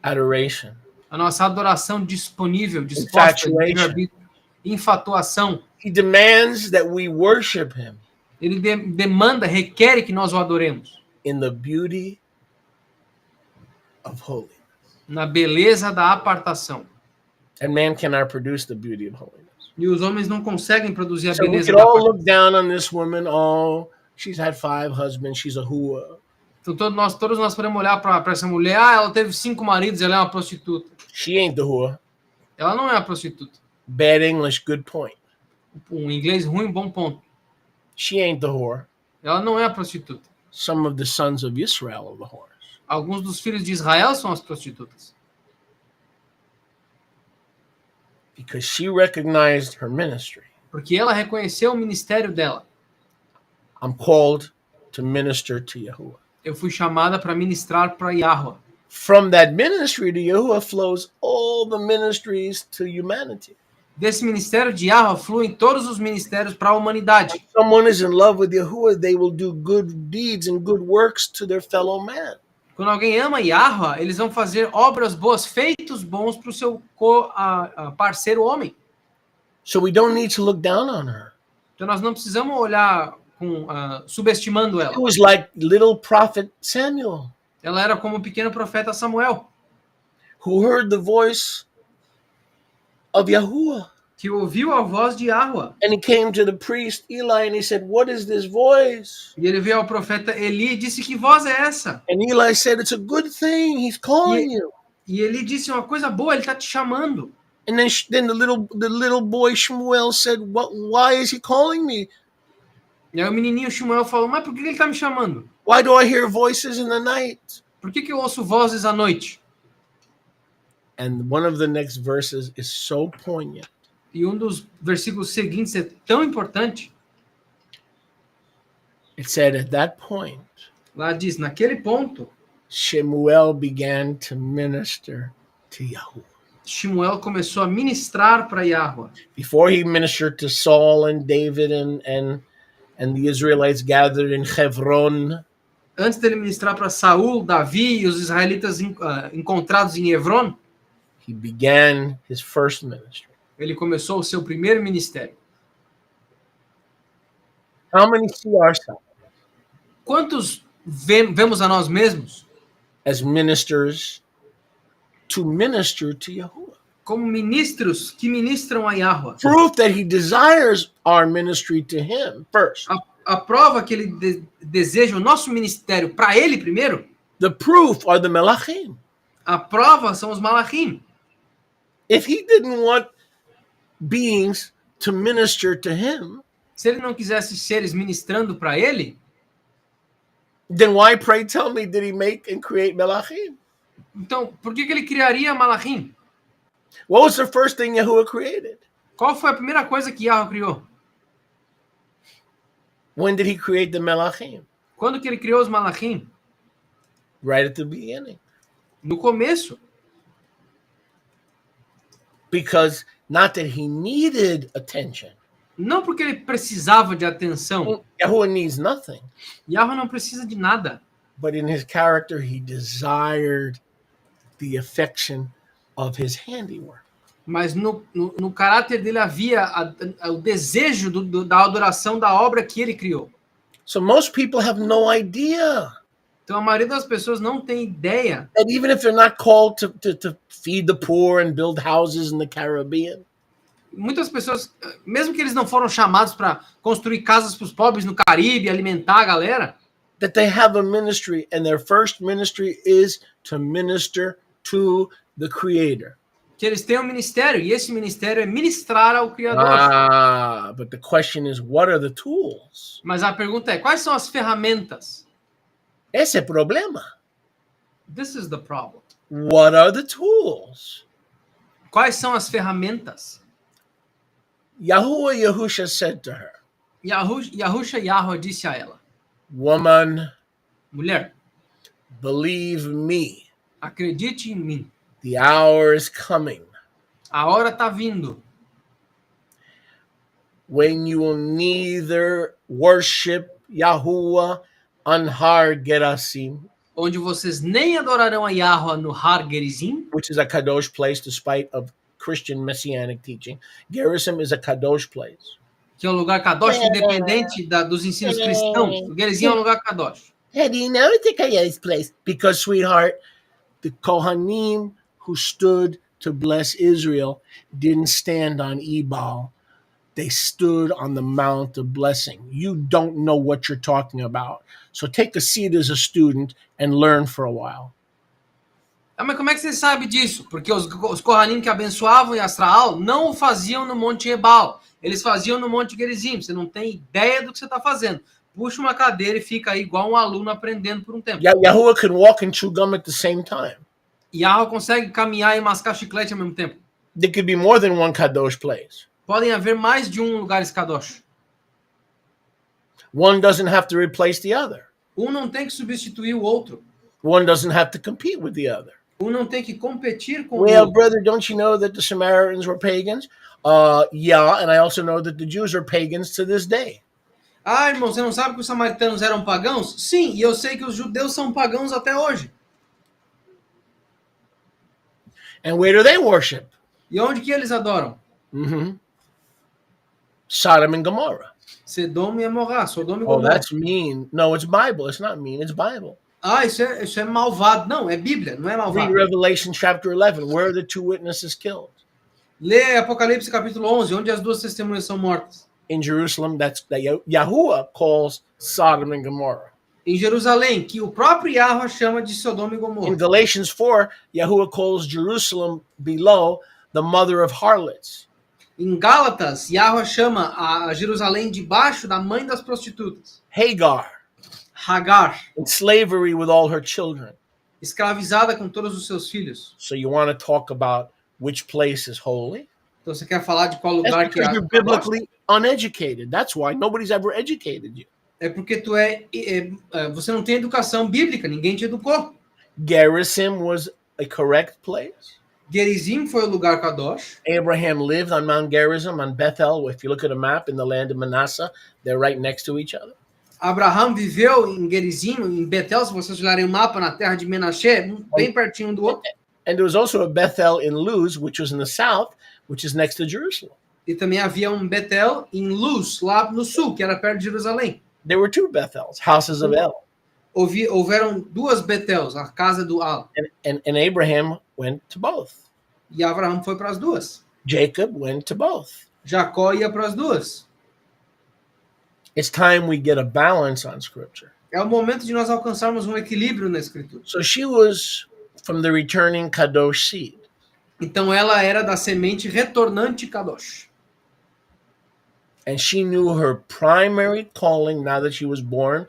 adoration, a nossa adoração disponível, disposta, Infatuation. infatuação. He demands that we worship him Ele demanda, requer que nós o adoremos in the beauty of holiness. na beleza da apartação. And man cannot produce the beauty of holiness. E os homens não conseguem produzir a So we beleza could da all apartação. look down on this woman. Oh, she's had 5 husbands. She's a hua. Então todos nós podemos olhar para essa mulher. Ah, ela teve 5 maridos, ela é uma prostituta. She ain't the hua. Ela não é uma prostituta. Bad English, good point. Um inglês ruim, bom ponto. She ain't the whore. Ela não é a prostituta. Some of the sons of Israel are the whores. Alguns dos filhos de Israel são as prostitutas. Because she recognized her ministry. Porque ela reconheceu o ministério dela. I'm called to minister to Yahuwah. Eu fui chamada para ministrar para Yahweh. From that ministry to Yahuwah flows all the ministries to humanity. Desse ministério de Yahweh fluem todos os ministérios para a humanidade. If someone is in love with Yahuwah, they will do good deeds and good works to their fellow man. Quando alguém ama Yahweh, eles vão fazer obras boas, feitos bons para o seu parceiro homem. So we don't need to look down on her. Então nós não precisamos olhar subestimando ela. It was like little prophet Samuel. Ela era como o pequeno profeta Samuel, who heard the voice of Yahuwah. que ouviu a voz de Yahweh. And he came to the priest Eli and he said, "What is this voice?" E ele veio ao profeta Eli e disse: que voz é essa? And Eli said, "It's a good thing. He's calling you." E Eli disse: uma coisa boa, ele está te chamando. And then the little boy Shmuel said, "What? Why is he calling me? E aí o menininho Shmuel falou: mas por que ele está me chamando? Why do I hear voices in the night?" Por que eu ouço vozes à noite? And one of the next verses is so poignant. E um dos versículos seguintes é tão importante. It said, at that point, Lá diz: naquele ponto, Shemuel began to minister to Yahuwah. Shmuel começou a ministrar para Yahweh. Before he ministered to Saul and David and the Israelites gathered in Hebron, Antes dele ministrar para Saul, Davi e os israelitas encontrados em Hebron, he began his first ministry. ele começou o seu primeiro ministério. How many see ourselves Quantos vemos a nós mesmos as ministers to minister to Yahuwah? como ministros que ministram a Yahweh? Proof that he desires our ministry to him first. A prova que ele deseja o nosso ministério para ele primeiro, The proof are the melachim. a prova são os malachim. If he didn't want beings to minister to him, Se ele não quisesse seres ministrando para ele, then why, pray tell me, did he make and create melachim? então por que ele criaria malachim? What was the first thing Yahuwah created? Qual foi a primeira coisa que Yahweh criou? When did he create the melachim? Quando que ele criou os malachim? Right at the beginning. No começo. Because not that he needed attention. Não porque ele precisava de atenção. Yahuwah needs nothing. Yahweh não precisa de nada. But in his character, he desired the affection of his handiwork. Mas no caráter dele havia o desejo da adoração da obra que ele criou. So most people have no idea. Então a maioria das pessoas não tem ideia. And even if they're not called to feed the poor and build houses in the Caribbean. Muitas pessoas, mesmo que eles não foram chamados para construir casas para os pobres no Caribe, alimentar a galera, that they have a ministry, and their first ministry is to minister to the Creator. Que eles têm um ministério, e esse ministério é ministrar ao Criador. But the question is, what are the tools? Mas a pergunta é, quais são as ferramentas? Esse é o problema. This is the problem. What are the tools? Quais são as ferramentas? Yahuwah Yahusha said to her, Yahusha Yahweh disse a ela, woman, mulher, believe me, acredite em mim. the hour is coming A hora está vindo. when you will neither worship Yahuwah on Har Gerasim, Onde vocês nem adorarão a Yahweh no Har Gerizim, which is a kadosh place despite of Christian messianic teaching. Gerizim is a kadosh place. que é um lugar kadosh independente dos ensinos cristãos. O Gerizim é um lugar kadosh. How do you know it's a kadosh place? Because, sweetheart, the Kohanim who stood to bless Israel didn't stand on Ebal. They stood on the Mount of Blessing. You don't know what you're talking about. So take a seat as a student and learn for a while. Ah, mas como é que você sabe disso? Porque os Kohanim que abençoavam Yasraal não o faziam no Monte Ebal. Eles faziam no Monte Gerizim. Você não tem ideia do que você está fazendo. Puxa uma cadeira e fica aí igual um aluno aprendendo por um tempo. Yahuwah can walk and chew gum at the same time. Yahweh consegue caminhar e mascar chiclete ao mesmo tempo. There could be more than one kadosh place. Podem haver mais de um lugar kadosh. One doesn't have to replace the other. Um não tem que substituir o outro. One doesn't have to compete with the other. Um não tem que competir com o Well, outro. brother, don't you know that the Samaritans were pagans? Yeah, and I also know that the Jews are pagans to this day. Ah, irmão, você não sabe que os samaritanos eram pagãos? Sim, e eu sei que os judeus são pagãos até hoje. And where do they worship? E onde que eles adoram? Sodom and Gomorrah. Sodoma e Amorá, Sodoma e Oh, Gomorra. that's mean. No, it's Bible. It's not mean. It's Bible. Ah, isso é malvado. Não, é Bíblia, não é Read malvado. Revelation chapter 11. Where are the two witnesses killed? Lê Apocalipse capítulo 11, onde as duas testemunhas são mortas. In Jerusalem, that Yahuwah calls Sodom and Gomorrah. Em Jerusalém, que o próprio Yahweh chama de Sodoma e In Gomorra. Galatians 4, Yahuwah calls Jerusalem below the mother of harlots. Em Gálatas, Yahweh chama a Jerusalém debaixo da mãe das prostitutas. Hagar, Hagar, in slavery with all her children. escravizada com todos os seus filhos. So you want to talk about which place is holy? Então você quer falar de qual That's lugar que é because you're biblically uneducated. That's why nobody's ever educated you. É porque você não tem educação bíblica, ninguém te educou. Gerizim was a correct place. Gerizim foi o lugar Kadosh. Abraham lived on Mount Gerizim, on Bethel. If you look at a map in the land of Manasseh, they're right next to each other. Abraham viveu em Gerizim, em Betel, se vocês olharem o mapa na terra de Menashe, bem pertinho um do outro. And there was also a Bethel in Luz, which was in the south, which is next to Jerusalem. E também havia um Betel em Luz, lá no sul, que era perto de Jerusalém. There were two Bethels, houses of El. Houveram duas Betels, a casa do Al. And Abraham went to both. E Abraão foi para as duas. Jacob went to both. Jacó ia para as duas. It's time we get a balance on Scripture. É o momento de nós alcançarmos um equilíbrio na Escritura. So she was from the returning Kadosh seed. Então ela era da semente retornante Kadosh. And she knew her primary calling now that she was born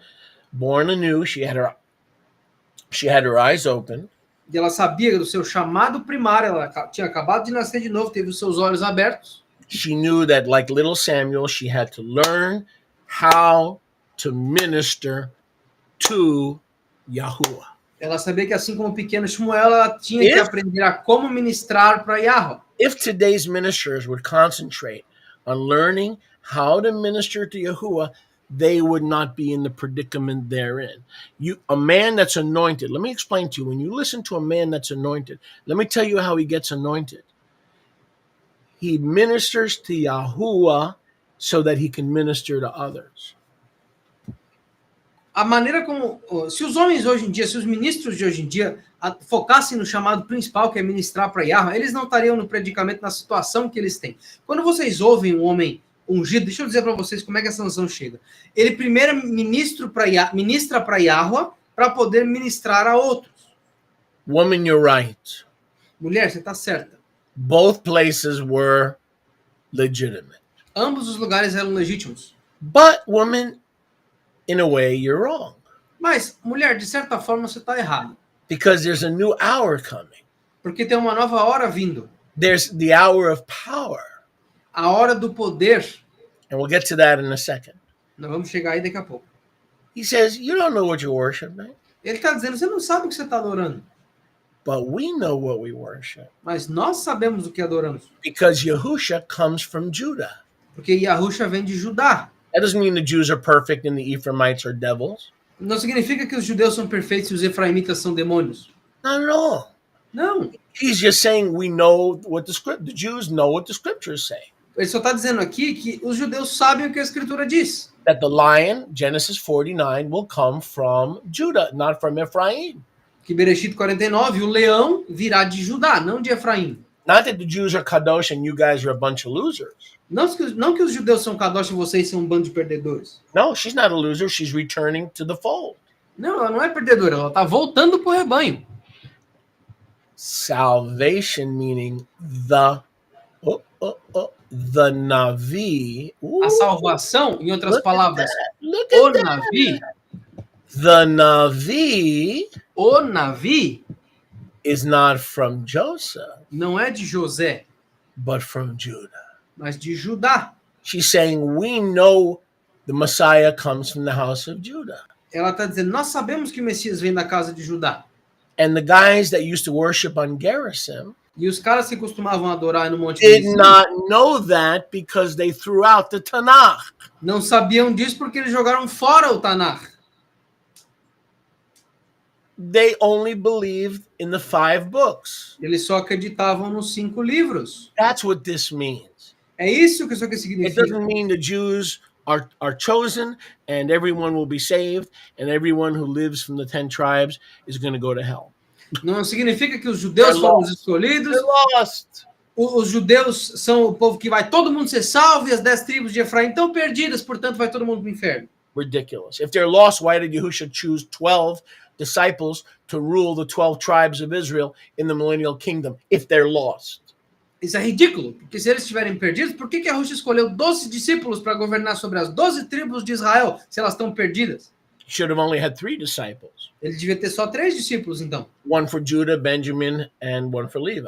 anew. She had her eyes open. E ela sabia do seu chamado primário, ela tinha acabado de nascer de novo, teve os seus olhos abertos. She knew that, like little Samuel, she had to learn how to minister to Yahuwah. Ela sabia que assim como o pequeno Shmuel, ela tinha que aprender a como ministrar para Yahweh. If today's ministers would concentrate on learning how to minister to Yahuwah, they would not be in the predicament they're in. A man that's anointed, let me explain to you, when you listen to a man that's anointed, let me tell you how he gets anointed. He ministers to Yahuwah so that he can minister to others. A maneira como, se os homens hoje em dia, se os ministros de hoje em dia focassem no chamado principal, que é ministrar para Yahweh, eles não estariam no predicamento, na situação que eles têm. Quando vocês ouvem um homem ungido, deixa eu dizer para vocês como é que essa unção chega. Ele primeiro ministra para Yahweh para poder ministrar a outros. Woman, you're right. Mulher, você está certa. Both places were legitimate. Ambos os lugares eram legítimos. But, woman, in a way, you're wrong. Mas, mulher, de certa forma, você está errado. Because there's a new hour coming. Porque tem uma nova hora vindo. There's the hour of power. A hora do poder. And we'll get to that in a second. Nós vamos chegar aí daqui a pouco. He says, you don't know what you worship, man. Ele está dizendo, você não sabe o que você está adorando. But we know what we worship. Mas nós sabemos o que adoramos. Because Yahusha comes from Judah. Porque Yahusha vem de Judá. That doesn't mean the Jews are perfect and the Ephraimites are devils. Não significa que os judeus são perfeitos e os efraimitas são demônios. Not at all. Não. He's just saying we know what the Jews know what the scriptures say. Ele só está dizendo aqui que os judeus sabem o que a Escritura diz. That the lion, Genesis 49, will come from Judah, not from Ephraim. Que Bereshit 49, o leão virá de Judá, não de Efraim. Not that the Jews are kadosh and you guys are a bunch of losers. Não que os judeus são kadosh e vocês são um bando de perdedores. No, she's not a loser. She's returning to the fold. Não, ela não é perdedora, ela está voltando para o rebanho. Salvation meaning the Navi. A salvação, em outras palavras, Look o at that. Navi, The Navi o Navi is not from Joseph, não é de José, but from Judah. mas de Judá. She's saying we know the Messiah comes from the house of Judah. Ela está dizendo, nós sabemos que o Messias vem da casa de Judá. And the guys that used to worship on Gerizim E os caras que costumavam adorar no Monte did Gerizim not know that because they threw out the Tanakh. não sabiam disso porque eles jogaram fora o Tanakh. They only believed in the 5 books. Eles só acreditavam nos 5 livros. That's what this means. É isso que isso aqui It significa. doesn't mean the Jews are chosen, and everyone will be saved, and everyone who lives from the 10 tribes is going to go to hell. Não significa que os judeus foram os escolhidos. They're lost. Os judeus são o povo que vai todo mundo ser salvo e as 10 tribos de Efraim estão perdidas, portanto vai todo mundo para o inferno. Ridiculous. If they're lost, why did Yahushua choose 12 disciples to rule the 12 tribes of Israel in the millennial kingdom if they're lost? Isso é ridículo, porque se eles estiverem perdidos, por que Yahushua escolheu 12 discípulos para governar sobre as 12 tribos de Israel, se elas estão perdidas? He should have only had 3 disciples. Ele devia ter só 3 discípulos, então. One for Judah, Benjamin, and one for Levi.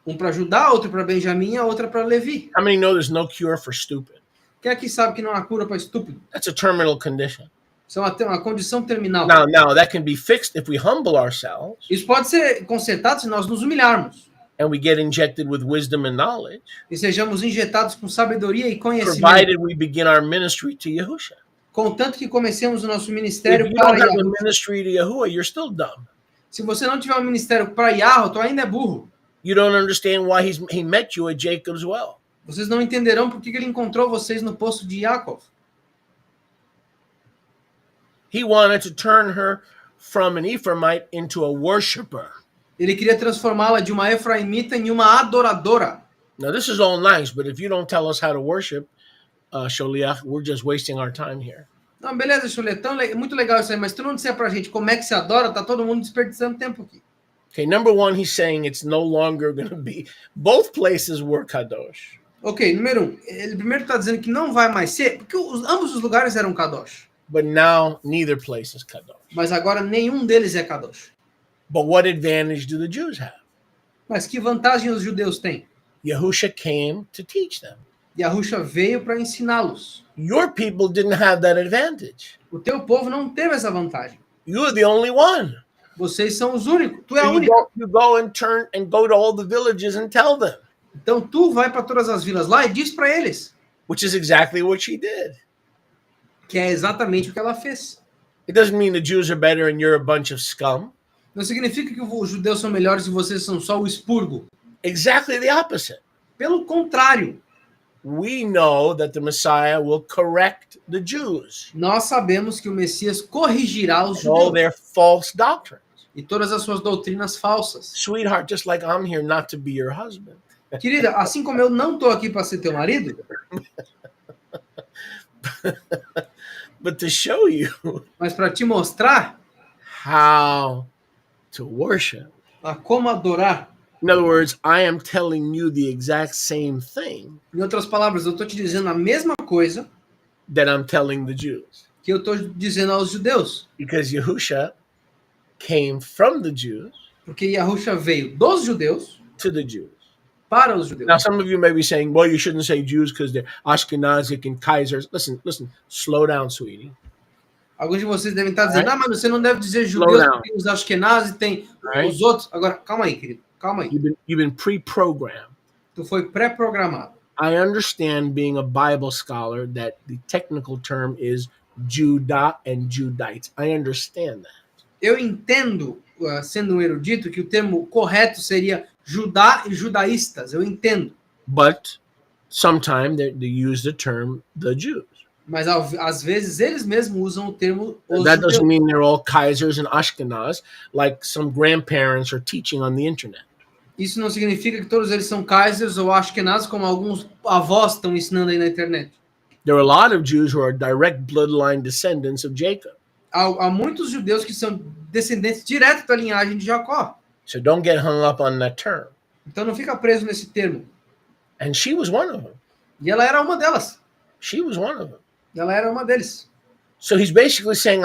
Um para Judá, outro para Benjamim e a outra para Levi. How many know there's no cure for stupid? Quem aqui sabe que não há cura para estúpido? That's a terminal condition. Isso é uma condição terminal. Now that can be fixed if we humble ourselves Isso pode ser consertado se nós nos humilharmos and we get injected with wisdom and knowledge, e sejamos injetados com sabedoria e conhecimento, provided we begin our ministry to Yahushua. contanto que comecemos o nosso If ministério you para don't have a Yahweh. ministry to Yahuwah, you're still dumb. Se você não tiver um ministério para Yahweh, tu ainda é burro. You don't understand why he met you at Jacob's well. Vocês não entenderão por que ele encontrou vocês no poço de Yaakov. He wanted to turn her from an Ephraimite into a worshiper. Ele queria transformá-la de uma efraimita em uma adoradora. Now, this is all nice, but if you don't tell us how to worship, Sholiach, we're just wasting our time here. Não, beleza, Chuletão, muito legal isso aí, mas tu não disser pra gente como é que se adora, tá todo mundo desperdiçando tempo aqui. Okay, number one, he's saying it's no longer going to be. Both places were kadosh. Ok, número 1. Ele primeiro está dizendo que não vai mais ser, porque ambos os lugares eram kadosh. But now neither place is kadosh. Mas agora nenhum deles é kadosh. But what advantage do the Jews have? Mas que vantagem os judeus têm? Yahusha came to teach them. Yahushua veio para ensiná-los. Your people didn't have that advantage. O teu povo não teve essa vantagem. You're the only one. Vocês são os únicos. Tu é a So única. you go and turn and go to all the villages and tell them, Então tu vai para todas as vilas lá e diz para eles. which is exactly what she did. Que é exatamente o que ela fez. It doesn't mean the Jews are better and you're a bunch of scum. Não significa que os judeus são melhores e vocês são só o expurgo. Exactly the opposite. Pelo contrário, We know that the Messiah will correct the Jews nós sabemos que o Messias corrigirá os and all judeus their false doctrines. e todas as suas doutrinas falsas. Sweetheart, just like I'm here not to be your husband, Querida, assim como eu não estou aqui para ser teu marido, but to show you mas para te mostrar how to worship. a como adorar. In other words, I am telling you the exact same thing Em outras palavras, eu estou te dizendo a mesma coisa that I'm telling the Jews. que eu estou dizendo aos judeus. Because Yahusha came from the Jews Porque Yahushua veio dos judeus to the Jews. para os judeus. Now, some of you may be saying, well, you shouldn't say Jews because they're Ashkenazic and Kaisers. Listen, slow down, sweetie. Alguns de vocês devem estar dizendo, mas você não deve dizer Slow judeus, down. porque tem os Ashkenazes, tem Right. os outros. Agora, calma aí, querido, calma aí. You've been pre-programmed. Tu foi pré-programado. I understand, being a Bible scholar, that the technical term is Judah and Judites. I understand that. Eu entendo, sendo um erudito, que o termo correto seria Judá e judaístas. Eu entendo. But sometimes they use the term the Jews. Mas às vezes eles mesmos usam o termo os That judeus. doesn't mean they're all Kaisers and Ashkenaz, like some grandparents are teaching on the internet. Isso não significa que todos eles são Kaisers ou Ashkenazes, como alguns avós estão ensinando aí na internet. There are a lot of Jews who are direct bloodline descendants of Jacob. Há muitos judeus que são descendentes diretos da linhagem de Jacó. So don't get hung up on that term. Então não fica preso nesse termo. And she was one of them. E ela era uma delas. She was one of them. Ela era uma deles. So he's basically saying,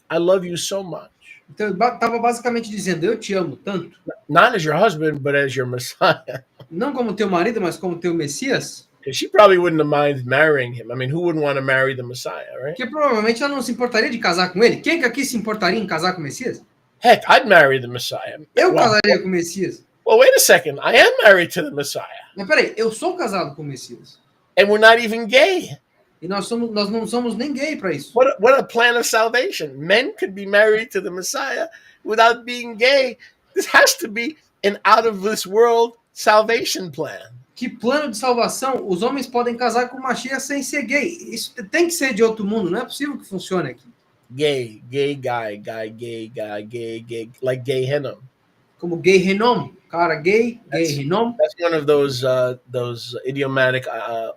I love you so much. Então ele estava basicamente dizendo, eu te amo tanto. Not as your husband, but as your Messiah. Não como teu marido, mas como teu Messias. Because she probably wouldn't have minded marrying him. I mean, who wouldn't want to marry the Messiah, right? Porque provavelmente ela não se importaria de casar com ele. Quem que aqui se importaria em casar com o Messias? Heck, I'd marry the Messiah. Eu Well, casaria com o Messias. wait a second. I am married to the Messiah. Mas peraí, eu sou casado com o Messias. And we're not even gay. E nós não somos nem gay para isso. What a plan of salvation. Men could be married to the Messiah without being gay. This has to be an out of this world salvation plan. Que plano de salvação? Os homens podem casar com Mashiach sem ser gay. Isso tem que ser de outro mundo, não é possível que funcione aqui. Gay guy, gay, like gay Hinnom. Como gay renom, cara gay renom. That's one of those idiomatic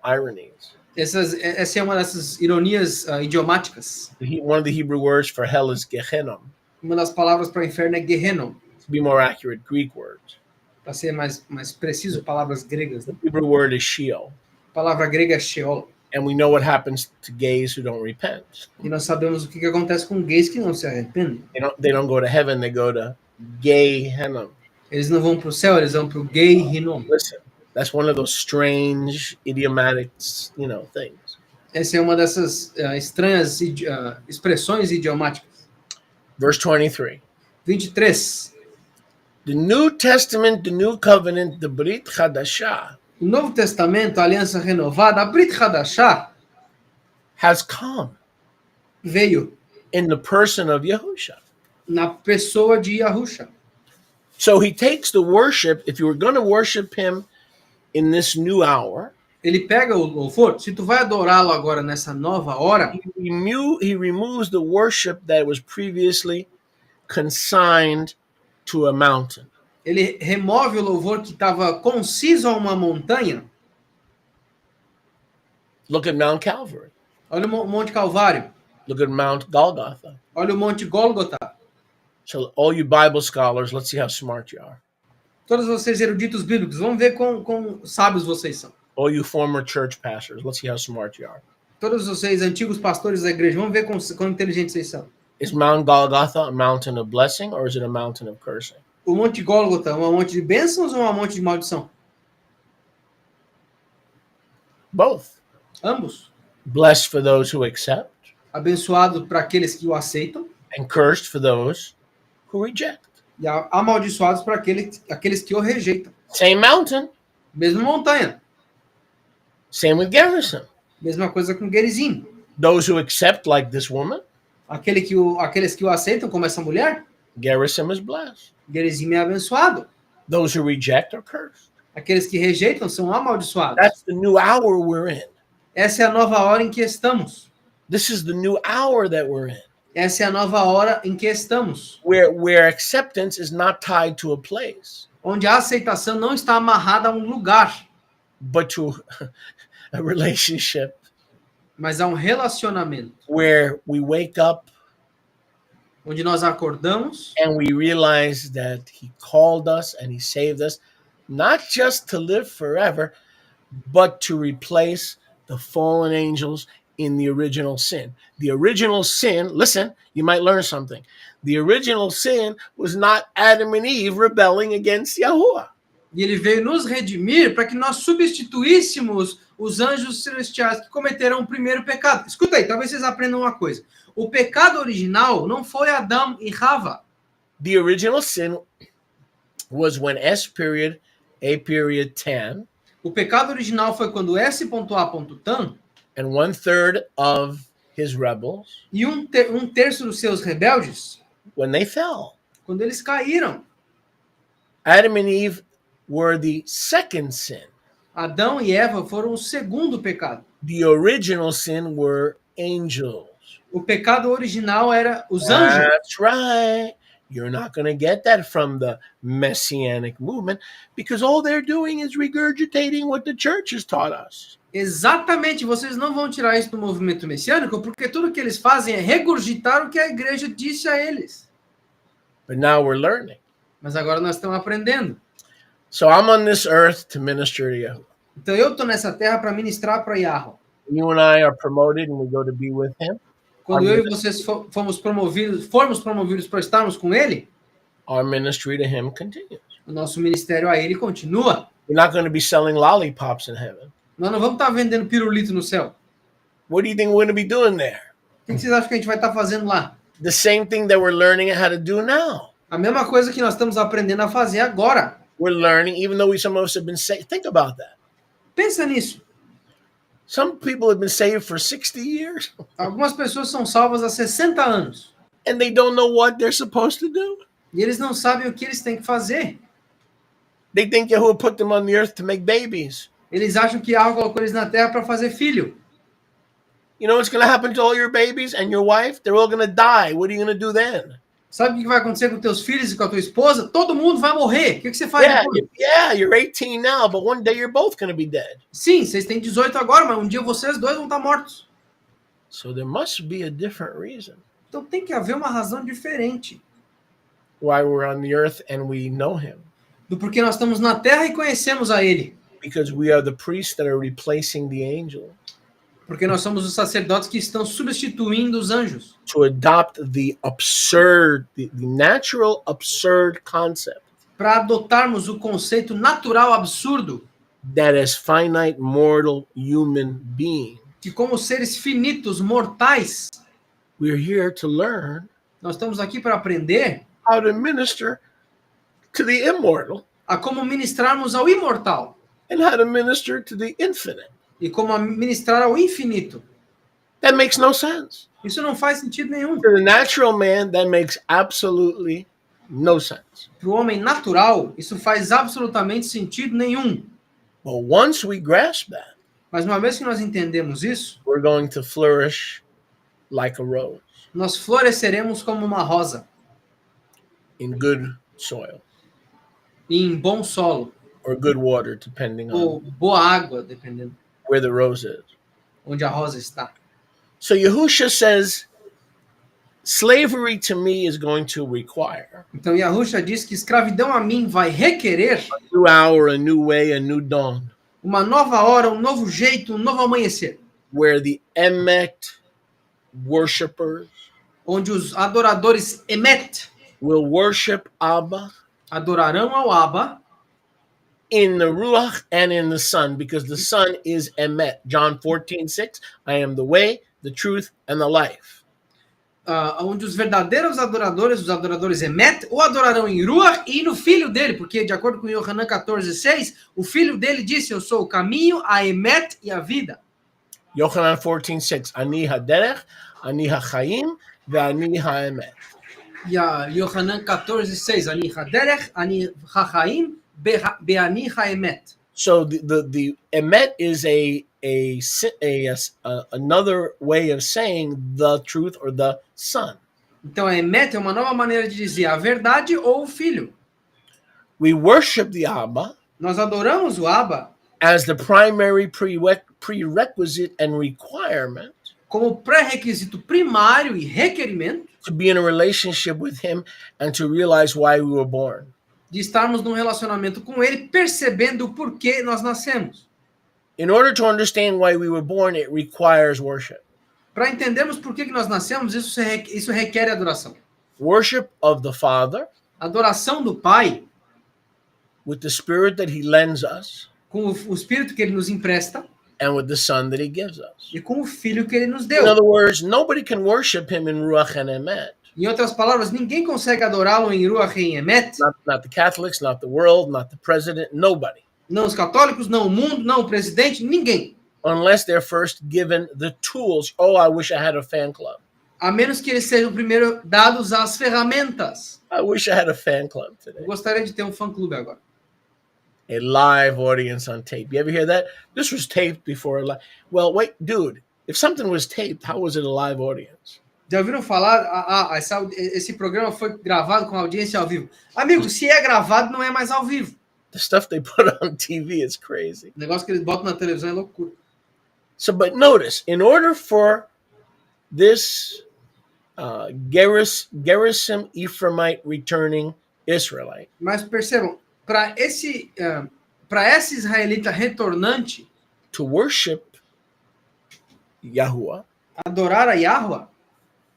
ironies. Essa é uma dessas ironias idiomáticas. One of the Hebrew words for hell is Gehinnom. Uma das palavras para inferno é Gehenom. To be more accurate, Greek words. Para ser mais preciso, palavras gregas. Né? The Hebrew word is Sheol. A palavra grega é Sheol. And we know what happens to gays who don't repent. E nós sabemos o que acontece com gays que não se arrependem. They don't go to heaven, they go to Gehinnom. Eles não vão para o céu, eles vão para o gay Hinnom. Listen, that's one of those strange idiomatic, things. Essa é uma dessas estranhas expressões idiomáticas. Verse 23. 23. The New Testament, the New Covenant, the Brit Chadashah, O Novo Testamento, a Aliança Renovada, a Brit Hadashah, has come veio in the person of Yahusha. na pessoa de Yahusha. So he takes the worship, if you were going to worship him in this new hour, Ele pega o louvor, se tu vai adorá-lo agora nessa nova hora, he removes the worship that was previously consigned to a mountain. ele remove o louvor que estava conciso a uma montanha. Look at Mount Calvary. Olha o Monte Calvário. Look at Mount Golgotha. Olha o Monte Gólgota. So all you Bible scholars, let's see how smart you are. Todos vocês eruditos bíblicos, vamos ver quão sábios vocês são. All you former church pastors, let's see how smart you are. Todos vocês antigos pastores da igreja, vamos ver quão inteligentes vocês são. Is Mount Golgotha a mountain of blessing or is it a mountain of cursing? O Monte Gólgota é um monte de bênçãos ou um monte de maldição? Both. Ambos. Blessed for those who accept Abençoado para aqueles que o aceitam and cursed for those who reject. e amaldiçoados para aqueles que o rejeitam. Same mountain, Mesma montanha. same with Garrison. Mesma coisa com Gerizim. Those who accept, like this woman, Aqueles que o aceitam, como essa mulher, Garrison is blessed. Gerizim é abençoado. Those who reject are cursed. Aqueles que rejeitam são amaldiçoados. That's the new hour we're in. Essa é a nova hora em que estamos. This is the new hour that we're in, Essa é a nova hora em que estamos. where acceptance is not tied to a place, Onde a aceitação não está amarrada a um lugar, but to a relationship mas a um relacionamento. where we wake up Onde nós acordamos and we realize that he called us and he saved us, not just to live forever, but to replace the fallen angels in the original sin. The original sin, listen, you might learn something. The original sin was not Adam and Eve rebelling against Yahuwah. e ele veio nos redimir para que nós substituíssemos os anjos celestiais que cometeram o primeiro pecado. Escuta aí, talvez vocês aprendam uma coisa. O pecado original não foi Adão e Rava. The original sin was when S period, A period 10, O pecado original foi quando S.A.Tan and 1/3 of his rebels, e um terço dos seus rebeldes, when they fell. quando eles caíram. Adam and Eve were the second sin. Adão e Eva foram o segundo pecado. The original sin were angels. O pecado original era os anjos. That's right. You're not going to get that from the Messianic movement because all they're doing is regurgitating what the church has taught us. Exatamente, vocês não vão tirar isso do movimento messiânico, porque tudo que eles fazem é regurgitar o que a igreja disse a eles. But now we're learning. Mas agora nós estamos aprendendo. So I'm on this earth to minister to Yahuwah. Então eu estou nessa terra para ministrar para Yahweh. You and I are promoted and we go to be with him. Quando eu e vocês formos promovidos para estarmos com ele, Our ministry to him continues. o nosso ministério a ele continua. We're not going to be selling lollipops in heaven. Nós não vamos estar vendendo pirulito no céu. What do you think we're going to be doing there? O que vocês acham que a gente vai estar fazendo lá? The same thing that we're learning how to do now. A mesma coisa que nós estamos aprendendo a fazer agora. We're learning, even though some of us have been saved. Think about that. Pensa nisso. Some people have been saved for 60 years Algumas pessoas são salvas há 60 anos. and they don't know what they're supposed to do. E eles não sabem o que eles têm que fazer. They think Yahuwah put them on the earth to make babies. Eles acham que Yahweh colocou eles na terra para fazer filho. You know what's going to happen to all your babies and your wife? They're all going to die. What are you going to do then? Sabe o que vai acontecer com teus filhos e com a tua esposa? Todo mundo vai morrer. O que você faz depois? You're 18 now, but one day you're both going to be dead. Sim, vocês têm 18 agora, mas um dia vocês dois vão estar mortos. So there must be a different reason Então tem que haver uma razão diferente why we're on the earth and we know him. do porquê nós estamos na terra e conhecemos a ele. Because we are the priests that are replacing the angel. Porque nós somos os sacerdotes que estão substituindo os anjos. To adopt the absurd, the natural absurd concept Para adotarmos o conceito natural absurdo that as finite mortal human being, que como seres finitos, mortais, we're here to learn nós estamos aqui para aprender how to minister to the immortal a como ministrarmos ao imortal and how to minister to the infinite. e como ministrar ao infinito. That makes no sense. Isso não faz sentido nenhum. To the natural man, that makes absolutely no sense. Para o homem natural, isso faz absolutamente sentido nenhum. But once we grasp that, Mas uma vez que nós entendemos isso, we're going to flourish like a rose nós floresceremos como uma rosa in good soil em bom solo or good water, depending ou on boa água, dependendo where the rose is. onde a rosa está. So Yahusha says, slavery to me is going to require Então Yahusha diz que escravidão a mim vai requerer a new hour, a new way, a new dawn, uma nova hora, um novo jeito, um novo amanhecer, where the Emet worshipers onde os adoradores Emet will worship Abba adorarão ao Abba in the Ruach and in the Son, because the Son is Emet. John 14:6, I am the way, the truth, and the life. Onde os verdadeiros adoradores, os adoradores Emet, o adorarão em Ruach e no filho dele, porque de acordo com Yohanan 14:6, o filho dele disse, eu sou o caminho, a Emet e a vida. Yochanan 14:6, Ani haderech, Ani hachaim, ve'ani ha'emet. E a Yohanan 14:6, Ani haderech, Ani hachaim, be'ani ha'emet. So the emet is another way of saying the truth or the Son. Então a Emet é uma nova maneira de dizer a verdade ou o filho. We worship the Abba Nós adoramos o Abba as the primary prerequisite and requirement como pré-requisito primário e requerimento to be in a relationship with him and to realize why we were born. de estarmos num relacionamento com ele, percebendo o porquê nós nascemos. In order to understand why we were born, it requires worship. Para entendermos por que nós nascemos, isso requer adoração. Worship of the Father Adoração do Pai, with the Spirit that he lends us com o Espírito que ele nos empresta and with the Son that he gives us. e com o Filho que ele nos In deu. other words, nobody can worship him in Ruach and Emet. Em outras palavras, ninguém consegue adorá-lo em Ruach e em Emet. Not the Catholics, not the world, not the president, nobody. Não os católicos, não o mundo, não o presidente, ninguém. Unless they're first given the tools. Oh, I wish I had a fan club. A menos que eles sejam primeiro dados as ferramentas. I wish I had a fan club today. Eu gostaria de ter um fã-clube agora. A live audience on tape. You ever hear that? This was taped before a live. Well, wait, dude. If something was taped, how was it a live audience? Já ouviram falar? Esse programa foi gravado com audiência ao vivo. Amigo, se é gravado, não é mais ao vivo. The stuff they put on TV is crazy. O negócio que eles botam na televisão é loucura. So, but notice, in order for this Gerizim Ephraimite returning Israelite Mas percebam, para esse israelita retornante to worship Yahuwah, adorar a Yahweh,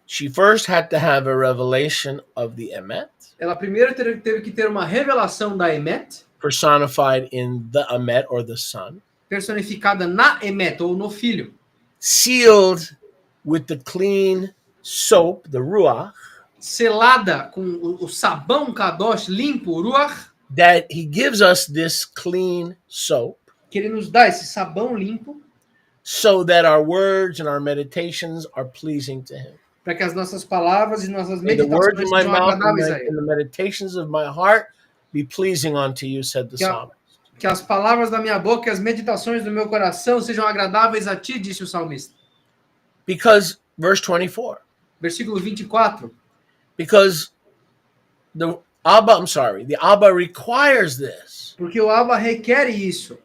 she first had to have a revelation of the Emet, ela primeiro teve que ter uma revelação da Emet, personified in the Emet or the Son, personificada na Emet ou no Filho, sealed with the clean soap, the Ruach, selada com o sabão Kadosh limpo, o Ruach, that he gives us this clean soap que ele nos dá esse sabão limpo so that our words and our meditations are pleasing to him. para que as nossas palavras e nossas May the words meditações of my sejam mouth agradáveis a and ele. the meditations of my heart be pleasing unto you, said the Que, psalmist. que as palavras da minha boca e as meditações do meu coração sejam agradáveis a ti, disse o salmista. Because, verse 24, Versículo 24. because the Abba requires this. Porque o Abba requer isso.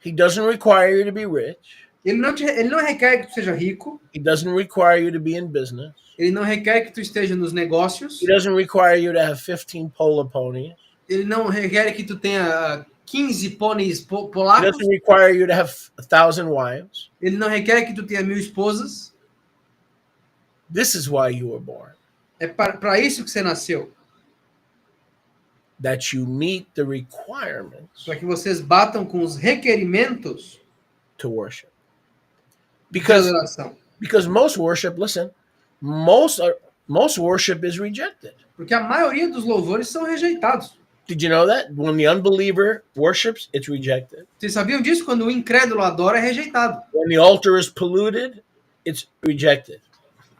He doesn't require you to be rich. Ele não requer que tu seja rico. He doesn't require you to be in business. Ele não requer que tu esteja nos negócios. He doesn't require you to have 15 polo ponies. Ele não requer que tu tenha 15 pôneis He polacos. doesn't require you to have 1,000 wives. Ele não requer que tu tenha 1000 esposas. This is why you were born. É para isso que você nasceu. That you meet the requirements Para que vocês batam com os requerimentos to worship. de Because most worship, listen, most worship is rejected. Porque a maioria dos louvores são rejeitados. Did you know that? When the unbeliever worships, it's rejected. Vocês sabiam disso? Quando o incrédulo adora, é rejeitado. When the altar is polluted, it's rejected.